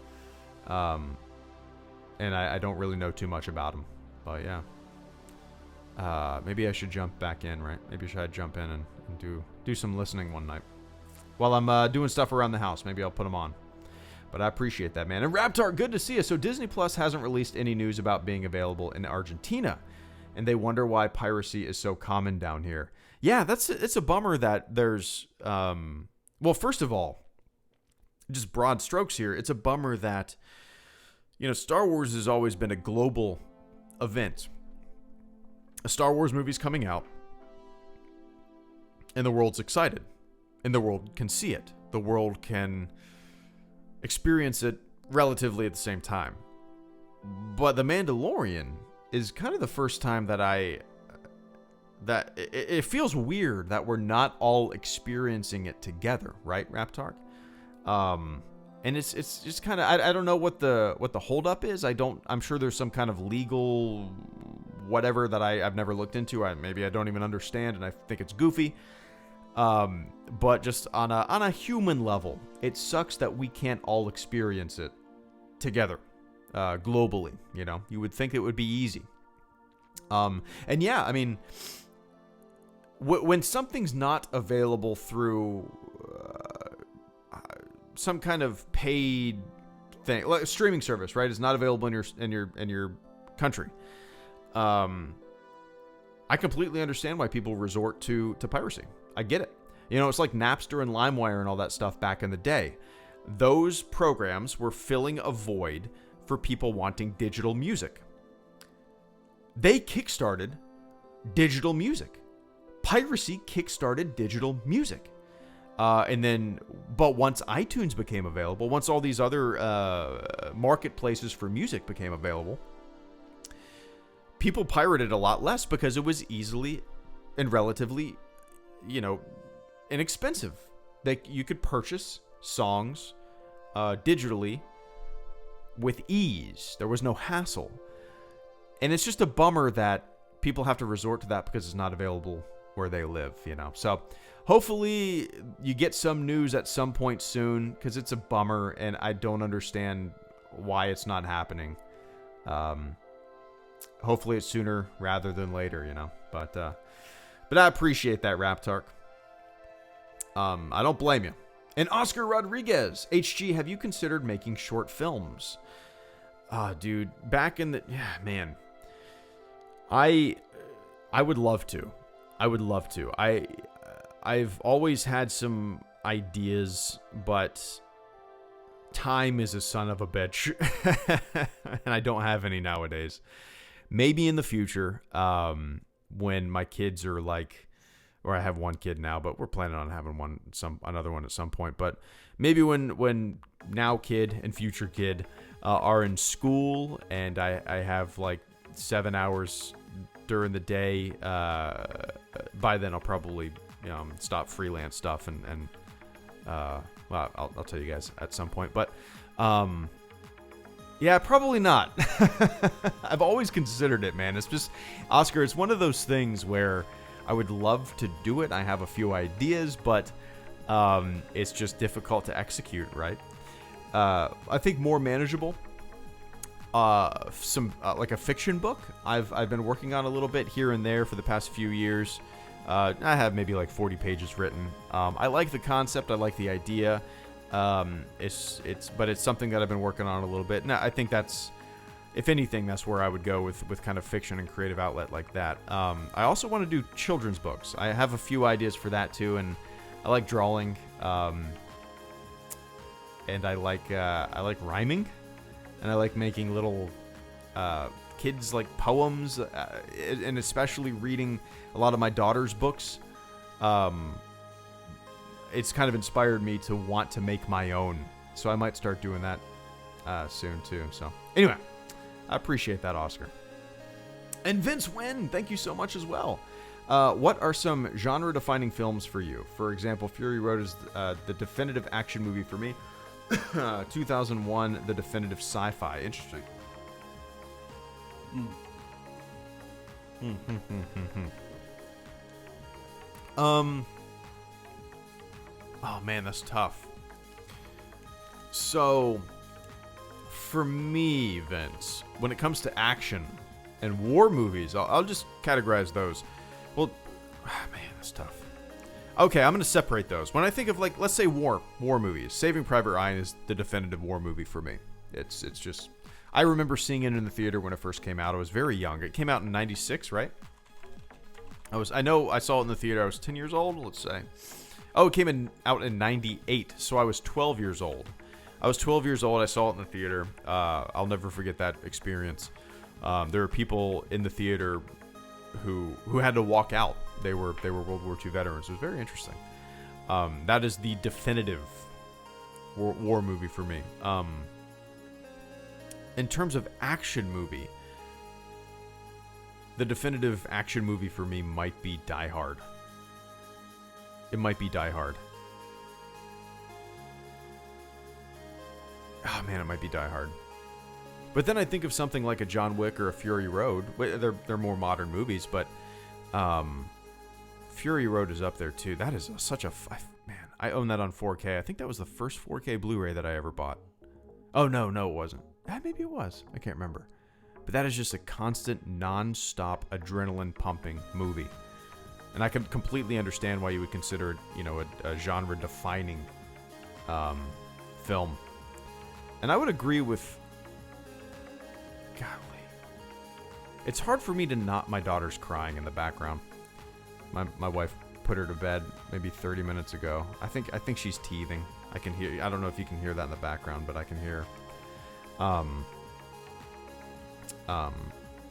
And I don't really know too much about them. But yeah. Maybe I should jump back in, right? Maybe I should jump in and do some listening one night. While I'm doing stuff around the house, maybe I'll put them on. But I appreciate that, man. And Raptar, good to see you. So Disney Plus hasn't released any news about being available in Argentina, and they wonder why piracy is so common down here. Yeah, it's a bummer that there's well, first of all, just broad strokes here, it's a bummer that Star Wars has always been a global event. A Star Wars movie's coming out, and the world's excited, and the world can see it. The world can experience it relatively at the same time. But The Mandalorian is kind of the first time that it feels weird that we're not all experiencing it together, right, Raptark? And it's just kind of, I don't know what the holdup is. I'm sure there's some kind of legal whatever that I've never looked into. Maybe I don't even understand, and I think it's goofy. But just on a human level, it sucks that we can't all experience it together, globally. You would think it would be easy. And yeah, I mean, when something's not available through some kind of paid thing, like a streaming service, right? It's not available in your country. I completely understand why people resort to piracy. I get it. It's like Napster and LimeWire and all that stuff back in the day. Those programs were filling a void for people wanting digital music. They kickstarted digital music. Piracy kickstarted digital music. But once iTunes became available, once all these other marketplaces for music became available, people pirated a lot less because it was easily and relatively, inexpensive. You could purchase songs digitally with ease. There was no hassle. And it's just a bummer that people have to resort to that because it's not available where they live, So hopefully you get some news at some point soon, because it's a bummer and I don't understand why it's not happening. Hopefully it's sooner rather than later, But I appreciate that, Raptark. I don't blame you. And Oscar Rodriguez, HG, have you considered making short films? Dude, back in the... Yeah, man. I would love to. I've always had some ideas, but time is a son of a bitch. And I don't have any nowadays. Maybe in the future, when my kids are like... Or I have one kid now, but we're planning on having another one at some point. But maybe when now kid and future kid are in school, and I have like 7 hours during the day, by then I'll probably stop freelance stuff and I'll tell you guys at some point. But yeah, probably not. I've always considered it, man. It's just, Oscar, it's one of those things where I would love to do it. I have a few ideas, but it's just difficult to execute, right? I think more manageable. Some like a fiction book I've been working on a little bit here and there for the past few years. I have maybe like 40 pages written. I like the concept. I like the idea. But it's something that I've been working on a little bit. And I think that's, if anything, that's where I would go with kind of fiction and creative outlet like that. I also want to do children's books. I have a few ideas for that too, and I like drawing, and I like rhyming, and I like making little kids like poems, and especially reading a lot of my daughter's books. It's kind of inspired me to want to make my own, so I might start doing that soon too. So anyway. I appreciate that, Oscar. And Vince Wynn, thank you so much as well. What are some genre-defining films for you? For example, Fury Road is the definitive action movie for me. 2001, the definitive sci-fi. Interesting. Oh man, that's tough. So, for me, Vince, when it comes to action and war movies, I'll just categorize those. Well, man, that's tough. Okay, I'm going to separate those. When I think of, like, let's say war movies, Saving Private Ryan is the definitive war movie for me. It's just, I remember seeing it in the theater when it first came out. I was very young. It came out in 96, right? I know I saw it in the theater. I was 10 years old, let's say. Oh, it came out in 98, so I was 12 years old. I saw it in the theater. I'll never forget that experience. There were people in the theater who had to walk out. They were World War II veterans. It was very interesting. That is the definitive war movie for me. In terms of action movie, the definitive action movie for me might be Die Hard. It might be Die Hard. Oh man, it might be Die Hard. But then I think of something like a John Wick or a Fury Road. They're more modern movies, but Fury Road is up there too. That is such a man. I own that on 4K. I think that was the first 4K Blu-ray that I ever bought. Oh no, it wasn't. Maybe it was. I can't remember. But that is just a constant, non-stop, adrenaline-pumping movie. And I can completely understand why you would consider it, a genre-defining film. And I would agree with... Golly. It's hard for me to not... My daughter's crying in the background. My wife put her to bed maybe 30 minutes ago. I think she's teething. I can hear... I don't know if you can hear that in the background, but I can hear...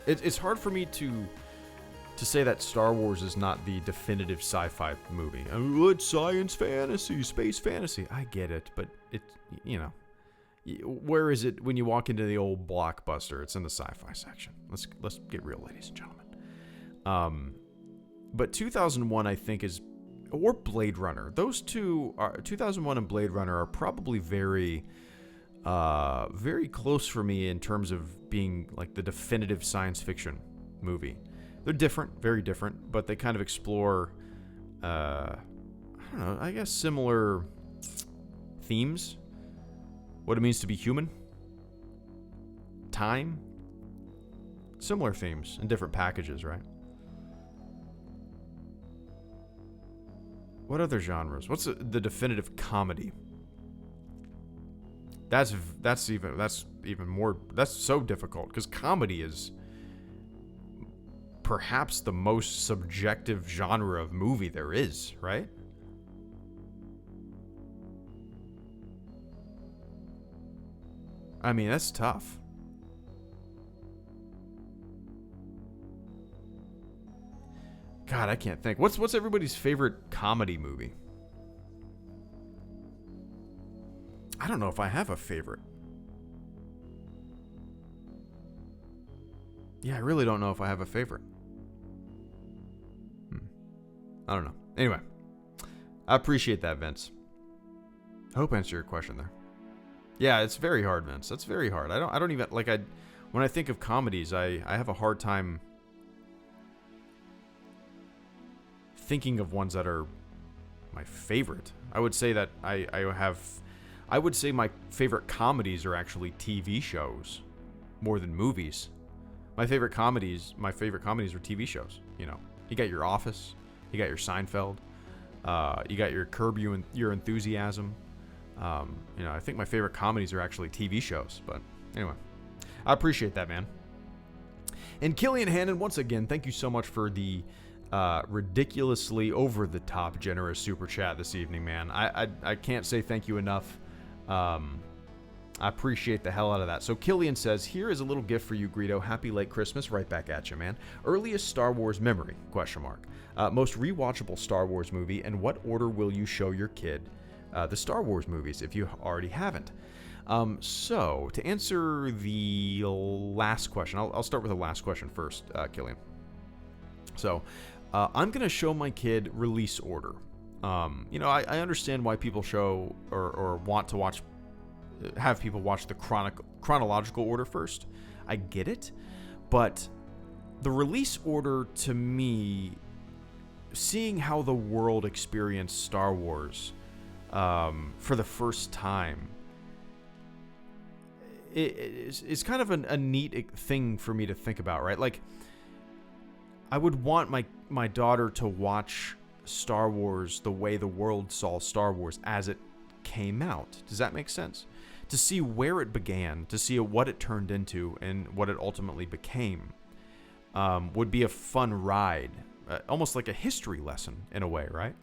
It's hard for me to to say that Star Wars is not the definitive sci-fi movie. I mean, it's science fantasy, space fantasy. I get it, but it, where is it when you walk into the old Blockbuster? It's in the sci-fi section. Let's get real, ladies and gentlemen. But 2001, I think, or Blade Runner. Those two are 2001 and Blade Runner are probably very, very close for me in terms of being like the definitive science fiction movie. They're different, very different, but they kind of explore, I don't know, I guess similar themes. What it means to be human. Time. Similar themes in different packages, right? What other genres? What's the definitive comedy? That's even more. That's so difficult because comedy is perhaps the most subjective genre of movie there is, right? I mean, that's tough. God, I can't think. What's everybody's favorite comedy movie? I don't know if I have a favorite. Yeah, I really don't know if I have a favorite. I don't know. Anyway, I appreciate that, Vince. I hope I answered your question there. Yeah, it's very hard, Vince. That's very hard. I don't even like when I think of comedies, I have a hard time thinking of ones that are my favorite. I would say that I would say my favorite comedies are actually TV shows more than movies. My favorite comedies are TV shows. You know, you got your Office, you got your Seinfeld, you got your Curb Your Enthusiasm. I think my favorite comedies are actually TV shows. But anyway, I appreciate that, man. And Killian Hannon, once again, thank you so much for the ridiculously over-the-top generous super chat this evening, man. I can't say thank you enough. I appreciate the hell out of that. So Killian says, here is a little gift for you, Greedo. Happy late Christmas. Right back at you, man. Earliest Star Wars memory? ? Most rewatchable Star Wars movie, and what order will you show your kid the Star Wars movies if you already haven't? So to answer the last question, I'll start with the last question first, Killian. So I'm going to show my kid release order. I understand why people show or want to have people watch the chronological order first. I get it. But the release order, to me, seeing how the world experienced Star Wars for the first time, it's kind of a neat thing for me to think about, right? Like, I would want my daughter to watch Star Wars the way the world saw Star Wars as it came out. Does that make sense? To see where it began, to see what it turned into, and what it ultimately became, would be a fun ride, almost like a history lesson in a way, right?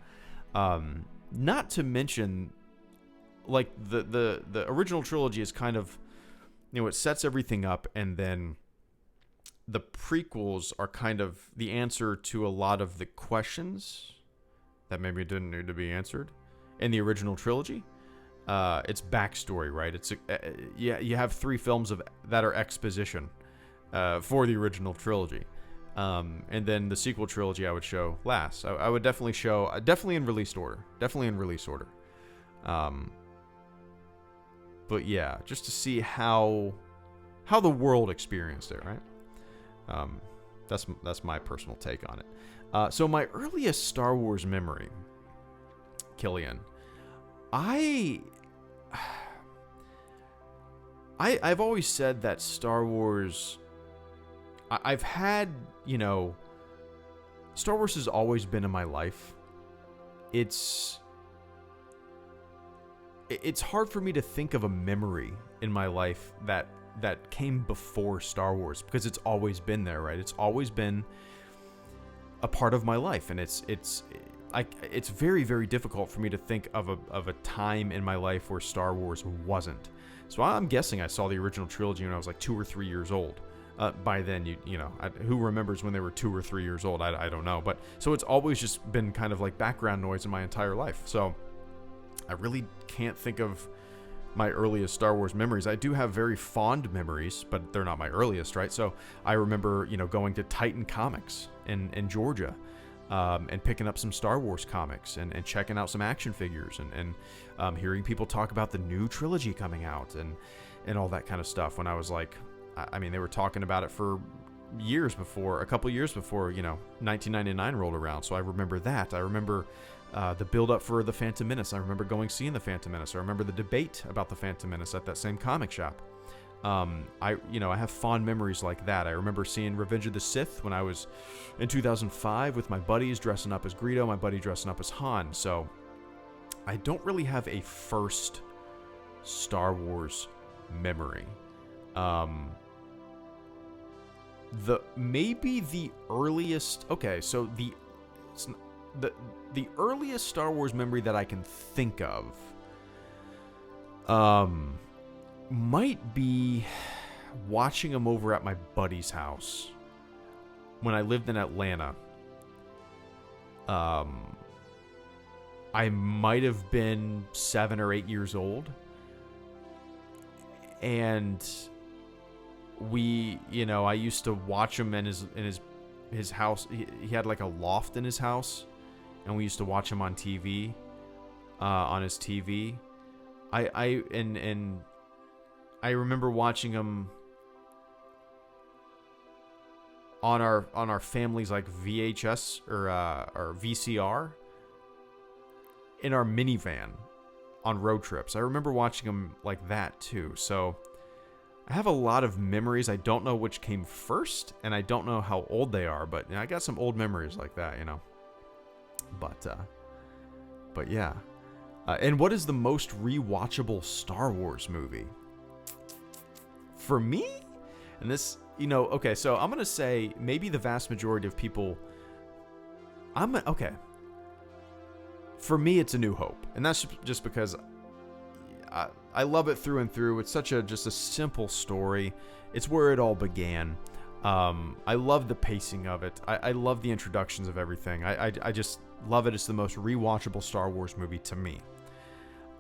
Not to mention, like the original trilogy is kind of, it sets everything up, and then the prequels are kind of the answer to a lot of the questions that maybe didn't need to be answered in the original trilogy. It's backstory, right? It's you have 3 films that are exposition for the original trilogy, and then the sequel trilogy I would show last. I would definitely show in release order. But yeah, just to see how the world experienced it, right? That's my personal take on it. So my earliest Star Wars memory, Killian, I've always said that Star Wars, I've had, Star Wars has always been in my life. It's hard for me to think of a memory in my life that came before Star Wars, because it's always been there, right? It's always been a part of my life, and it's very, very difficult for me to think of a time in my life where Star Wars wasn't. So I'm guessing I saw the original trilogy when I was like 2 or 3 years old. By then, who remembers when they were 2 or 3 years old? I don't know. But so it's always just been kind of like background noise in my entire life. So I really can't think of my earliest Star Wars memories. I do have very fond memories, but they're not my earliest, right? So I remember, going to Titan Comics in Georgia, and picking up some Star Wars comics and checking out some action figures and hearing people talk about the new trilogy coming out and all that kind of stuff when I was like, I mean, they were talking about it for a couple years before, 1999 rolled around. So I remember that. I remember the build up for The Phantom Menace. I remember seeing The Phantom Menace. I remember the debate about The Phantom Menace at that same comic shop. I have fond memories like that. I remember seeing Revenge of the Sith when I was in 2005 with my buddies dressing up as Greedo, my buddy dressing up as Han. So I don't really have a first Star Wars memory. Maybe the earliest. Okay, so the earliest Star Wars memory that I can think of, might be watching them over at my buddy's house when I lived in Atlanta. I might have been 7 or 8 years old, and I used to watch him in his house. He had like a loft in his house, and we used to watch him on TV, on his TV. I remember watching him on our family's like VHS or VCR in our minivan on road trips. I remember watching him like that too. So I have a lot of memories. I don't know which came first, and I don't know how old they are, but I got some old memories like that, But yeah. And what is the most rewatchable Star Wars movie? For me? And this, okay, so I'm going to say maybe the vast majority of people... Okay. For me, it's A New Hope. And that's just because I love it through and through. It's just a simple story. It's where it all began. I love the pacing of it. I love the introductions of everything. I just love it. It's the most rewatchable Star Wars movie to me.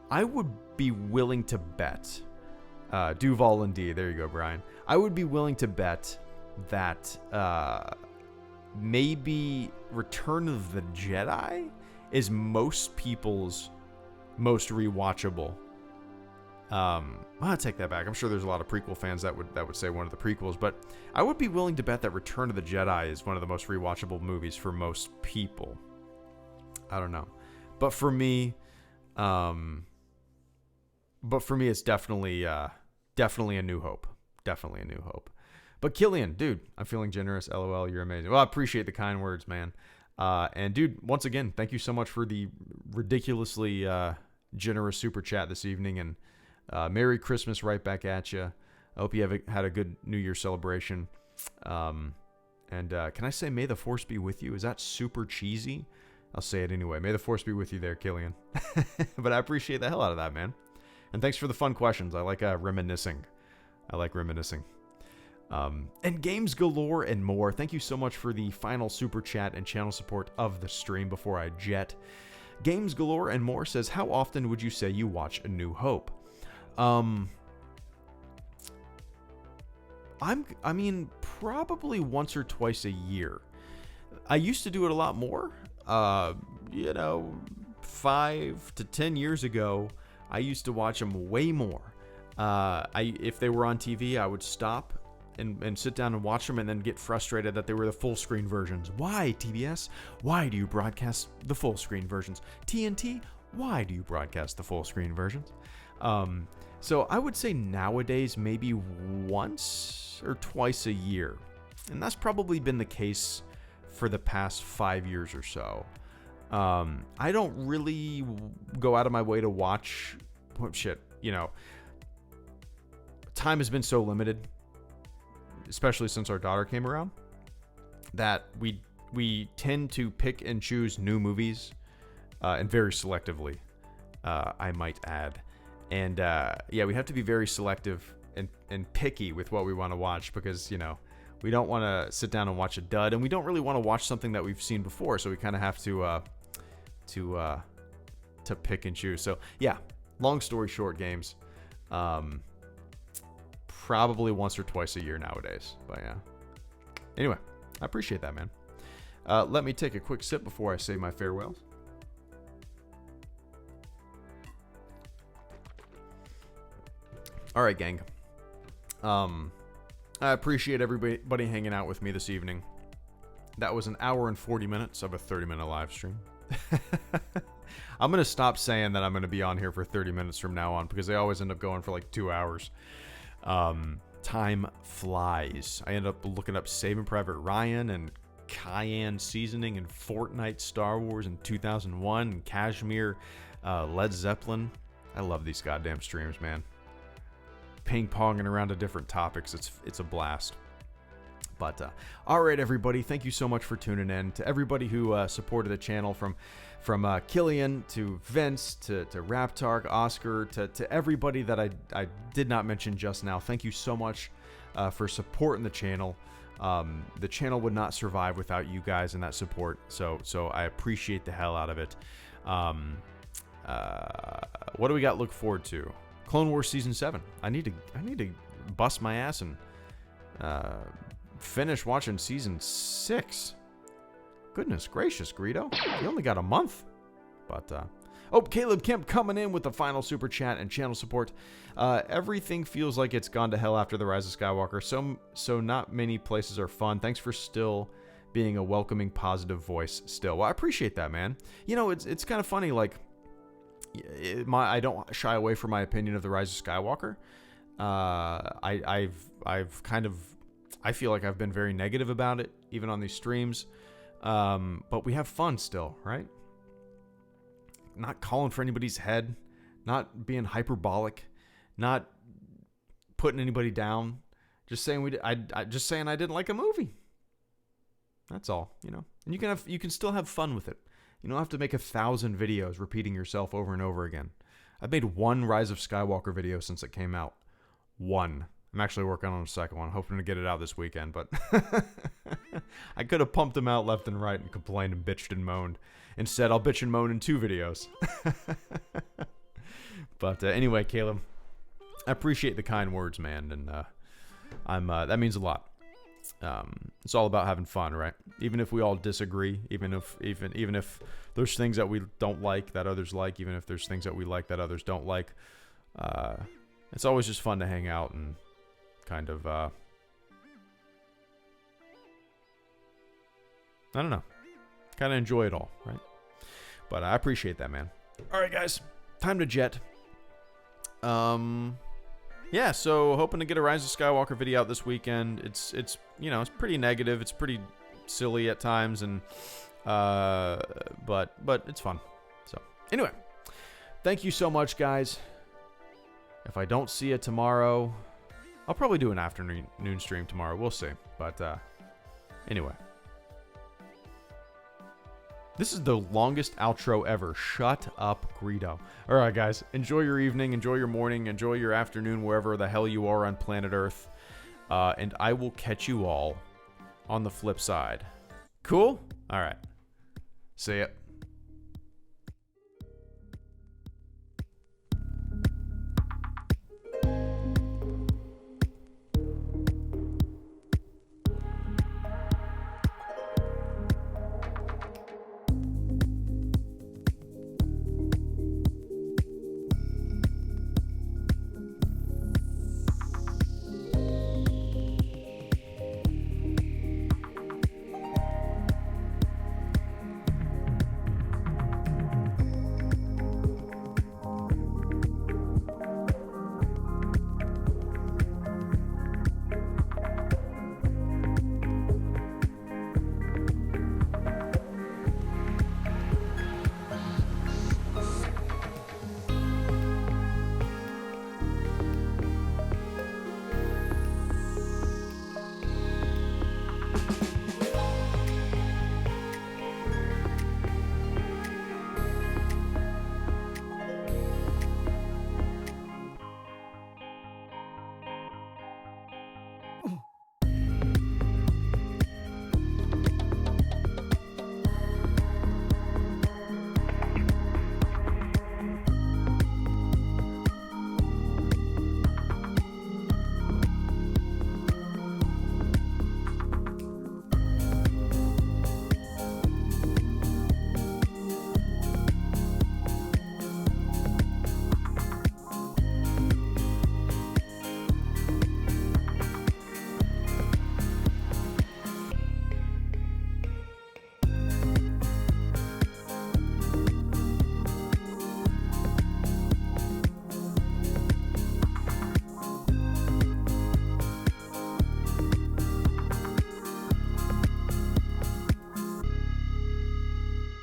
I would be willing to bet, Duval and D, there you go, Brian. I would be willing to bet that maybe Return of the Jedi is most people's most rewatchable. I'll take that back. I'm sure there's a lot of prequel fans that would say one of the prequels, but I would be willing to bet that Return of the Jedi is one of the most rewatchable movies for most people. I don't know, but for me, it's definitely A New Hope. Definitely A New Hope. But Killian, dude, I'm feeling generous. LOL, you're amazing. Well, I appreciate the kind words, man. And dude, once again, thank you so much for the ridiculously generous super chat this evening, and Merry Christmas right back at you. I hope you had a good New Year celebration. And can I say, may the Force be with you? Is that super cheesy? I'll say it anyway. May the Force be with you there, Killian. But I appreciate the hell out of that, man. And thanks for the fun questions. I like reminiscing. And Games Galore and More, thank you so much for the final super chat and channel support of the stream before I jet. Games Galore and More says, how often would you say you watch A New Hope? Probably once or twice a year. I used to do it a lot more. 5 to 10 years ago, I used to watch them way more. If they were on TV, I would stop and sit down and watch them, and then get frustrated that they were the full screen versions. Why, TBS? Why do you broadcast the full screen versions? TNT? Why do you broadcast the full screen versions? So I would say nowadays maybe once or twice a year. And that's probably been the case for the past 5 years or so. I don't really go out of my way to watch... Time has been so limited, especially since our daughter came around, that we tend to pick and choose new movies, and very selectively, I might add. And we have to be very selective and picky with what we want to watch, because We don't want to sit down and watch a dud, and we don't really want to watch something that we've seen before. So we kind of have to pick and choose. So yeah, long story short, games, probably once or twice a year nowadays. But yeah. Anyway, I appreciate that, man. Let me take a quick sip before I say my farewells. All right, gang. I appreciate everybody hanging out with me this evening. That was an hour and 40 minutes of a 30-minute live stream. I'm going to stop saying that I'm going to be on here for 30 minutes from now on because they always end up going for like 2 hours. Time flies. I end up looking up Saving Private Ryan and Cayenne Seasoning and Fortnite Star Wars in 2001 and Kashmir Led Zeppelin. I love these goddamn streams, man. Ping-ponging around to different topics. It's a blast. But all right, everybody, thank you so much for tuning in. To everybody who supported the channel, from Killian to Vince to Raptark, Oscar, to everybody that I did not mention just now, thank you so much for supporting the channel. The channel would not survive without you guys and that support, so I appreciate the hell out of it. What do we got to look forward to? Clone Wars Season 7. I need to bust my ass and finish watching Season 6. Goodness gracious, Greedo. You only got a month. But, Caleb Kemp coming in with the final super chat and channel support. Everything feels like it's gone to hell after the Rise of Skywalker. So not many places are fun. Thanks for still being a welcoming, positive voice still. Well, I appreciate that, man. You know, it's kind of funny, like, I don't shy away from my opinion of the Rise of Skywalker. I feel like I've been very negative about it, even on these streams. But we have fun still, right? Not calling for anybody's head, not being hyperbolic, not putting anybody down. Just saying I didn't like a movie. That's all, you know. And you can still have fun with it. You don't have to make 1,000 videos repeating yourself over and over again. I've made one Rise of Skywalker video since it came out. One. I'm actually working on a second one, hoping to get it out this weekend, but I could have pumped them out left and right and complained and bitched and moaned. Instead, I'll bitch and moan in 2 videos. But anyway, Caleb, I appreciate the kind words, man, and that means a lot. It's all about having fun, right? Even if we all disagree, even if there's things that we don't like that others like, even if there's things that we like that others don't like, it's always just fun to hang out and kind of I don't know, kind of enjoy it all, right? But I appreciate that, man. All right, guys, time to jet. Yeah, so hoping to get a Rise of Skywalker video out this weekend. It's you know, it's pretty negative. It's pretty silly at times, and but it's fun. So anyway, thank you so much, guys. If I don't see you tomorrow, I'll probably do an afternoon stream tomorrow. We'll see. But anyway, this is the longest outro ever. Shut up, Greedo. All right, guys. Enjoy your evening. Enjoy your morning. Enjoy your afternoon, wherever the hell you are on planet Earth. And I will catch you all on the flip side. Cool? All right. See ya.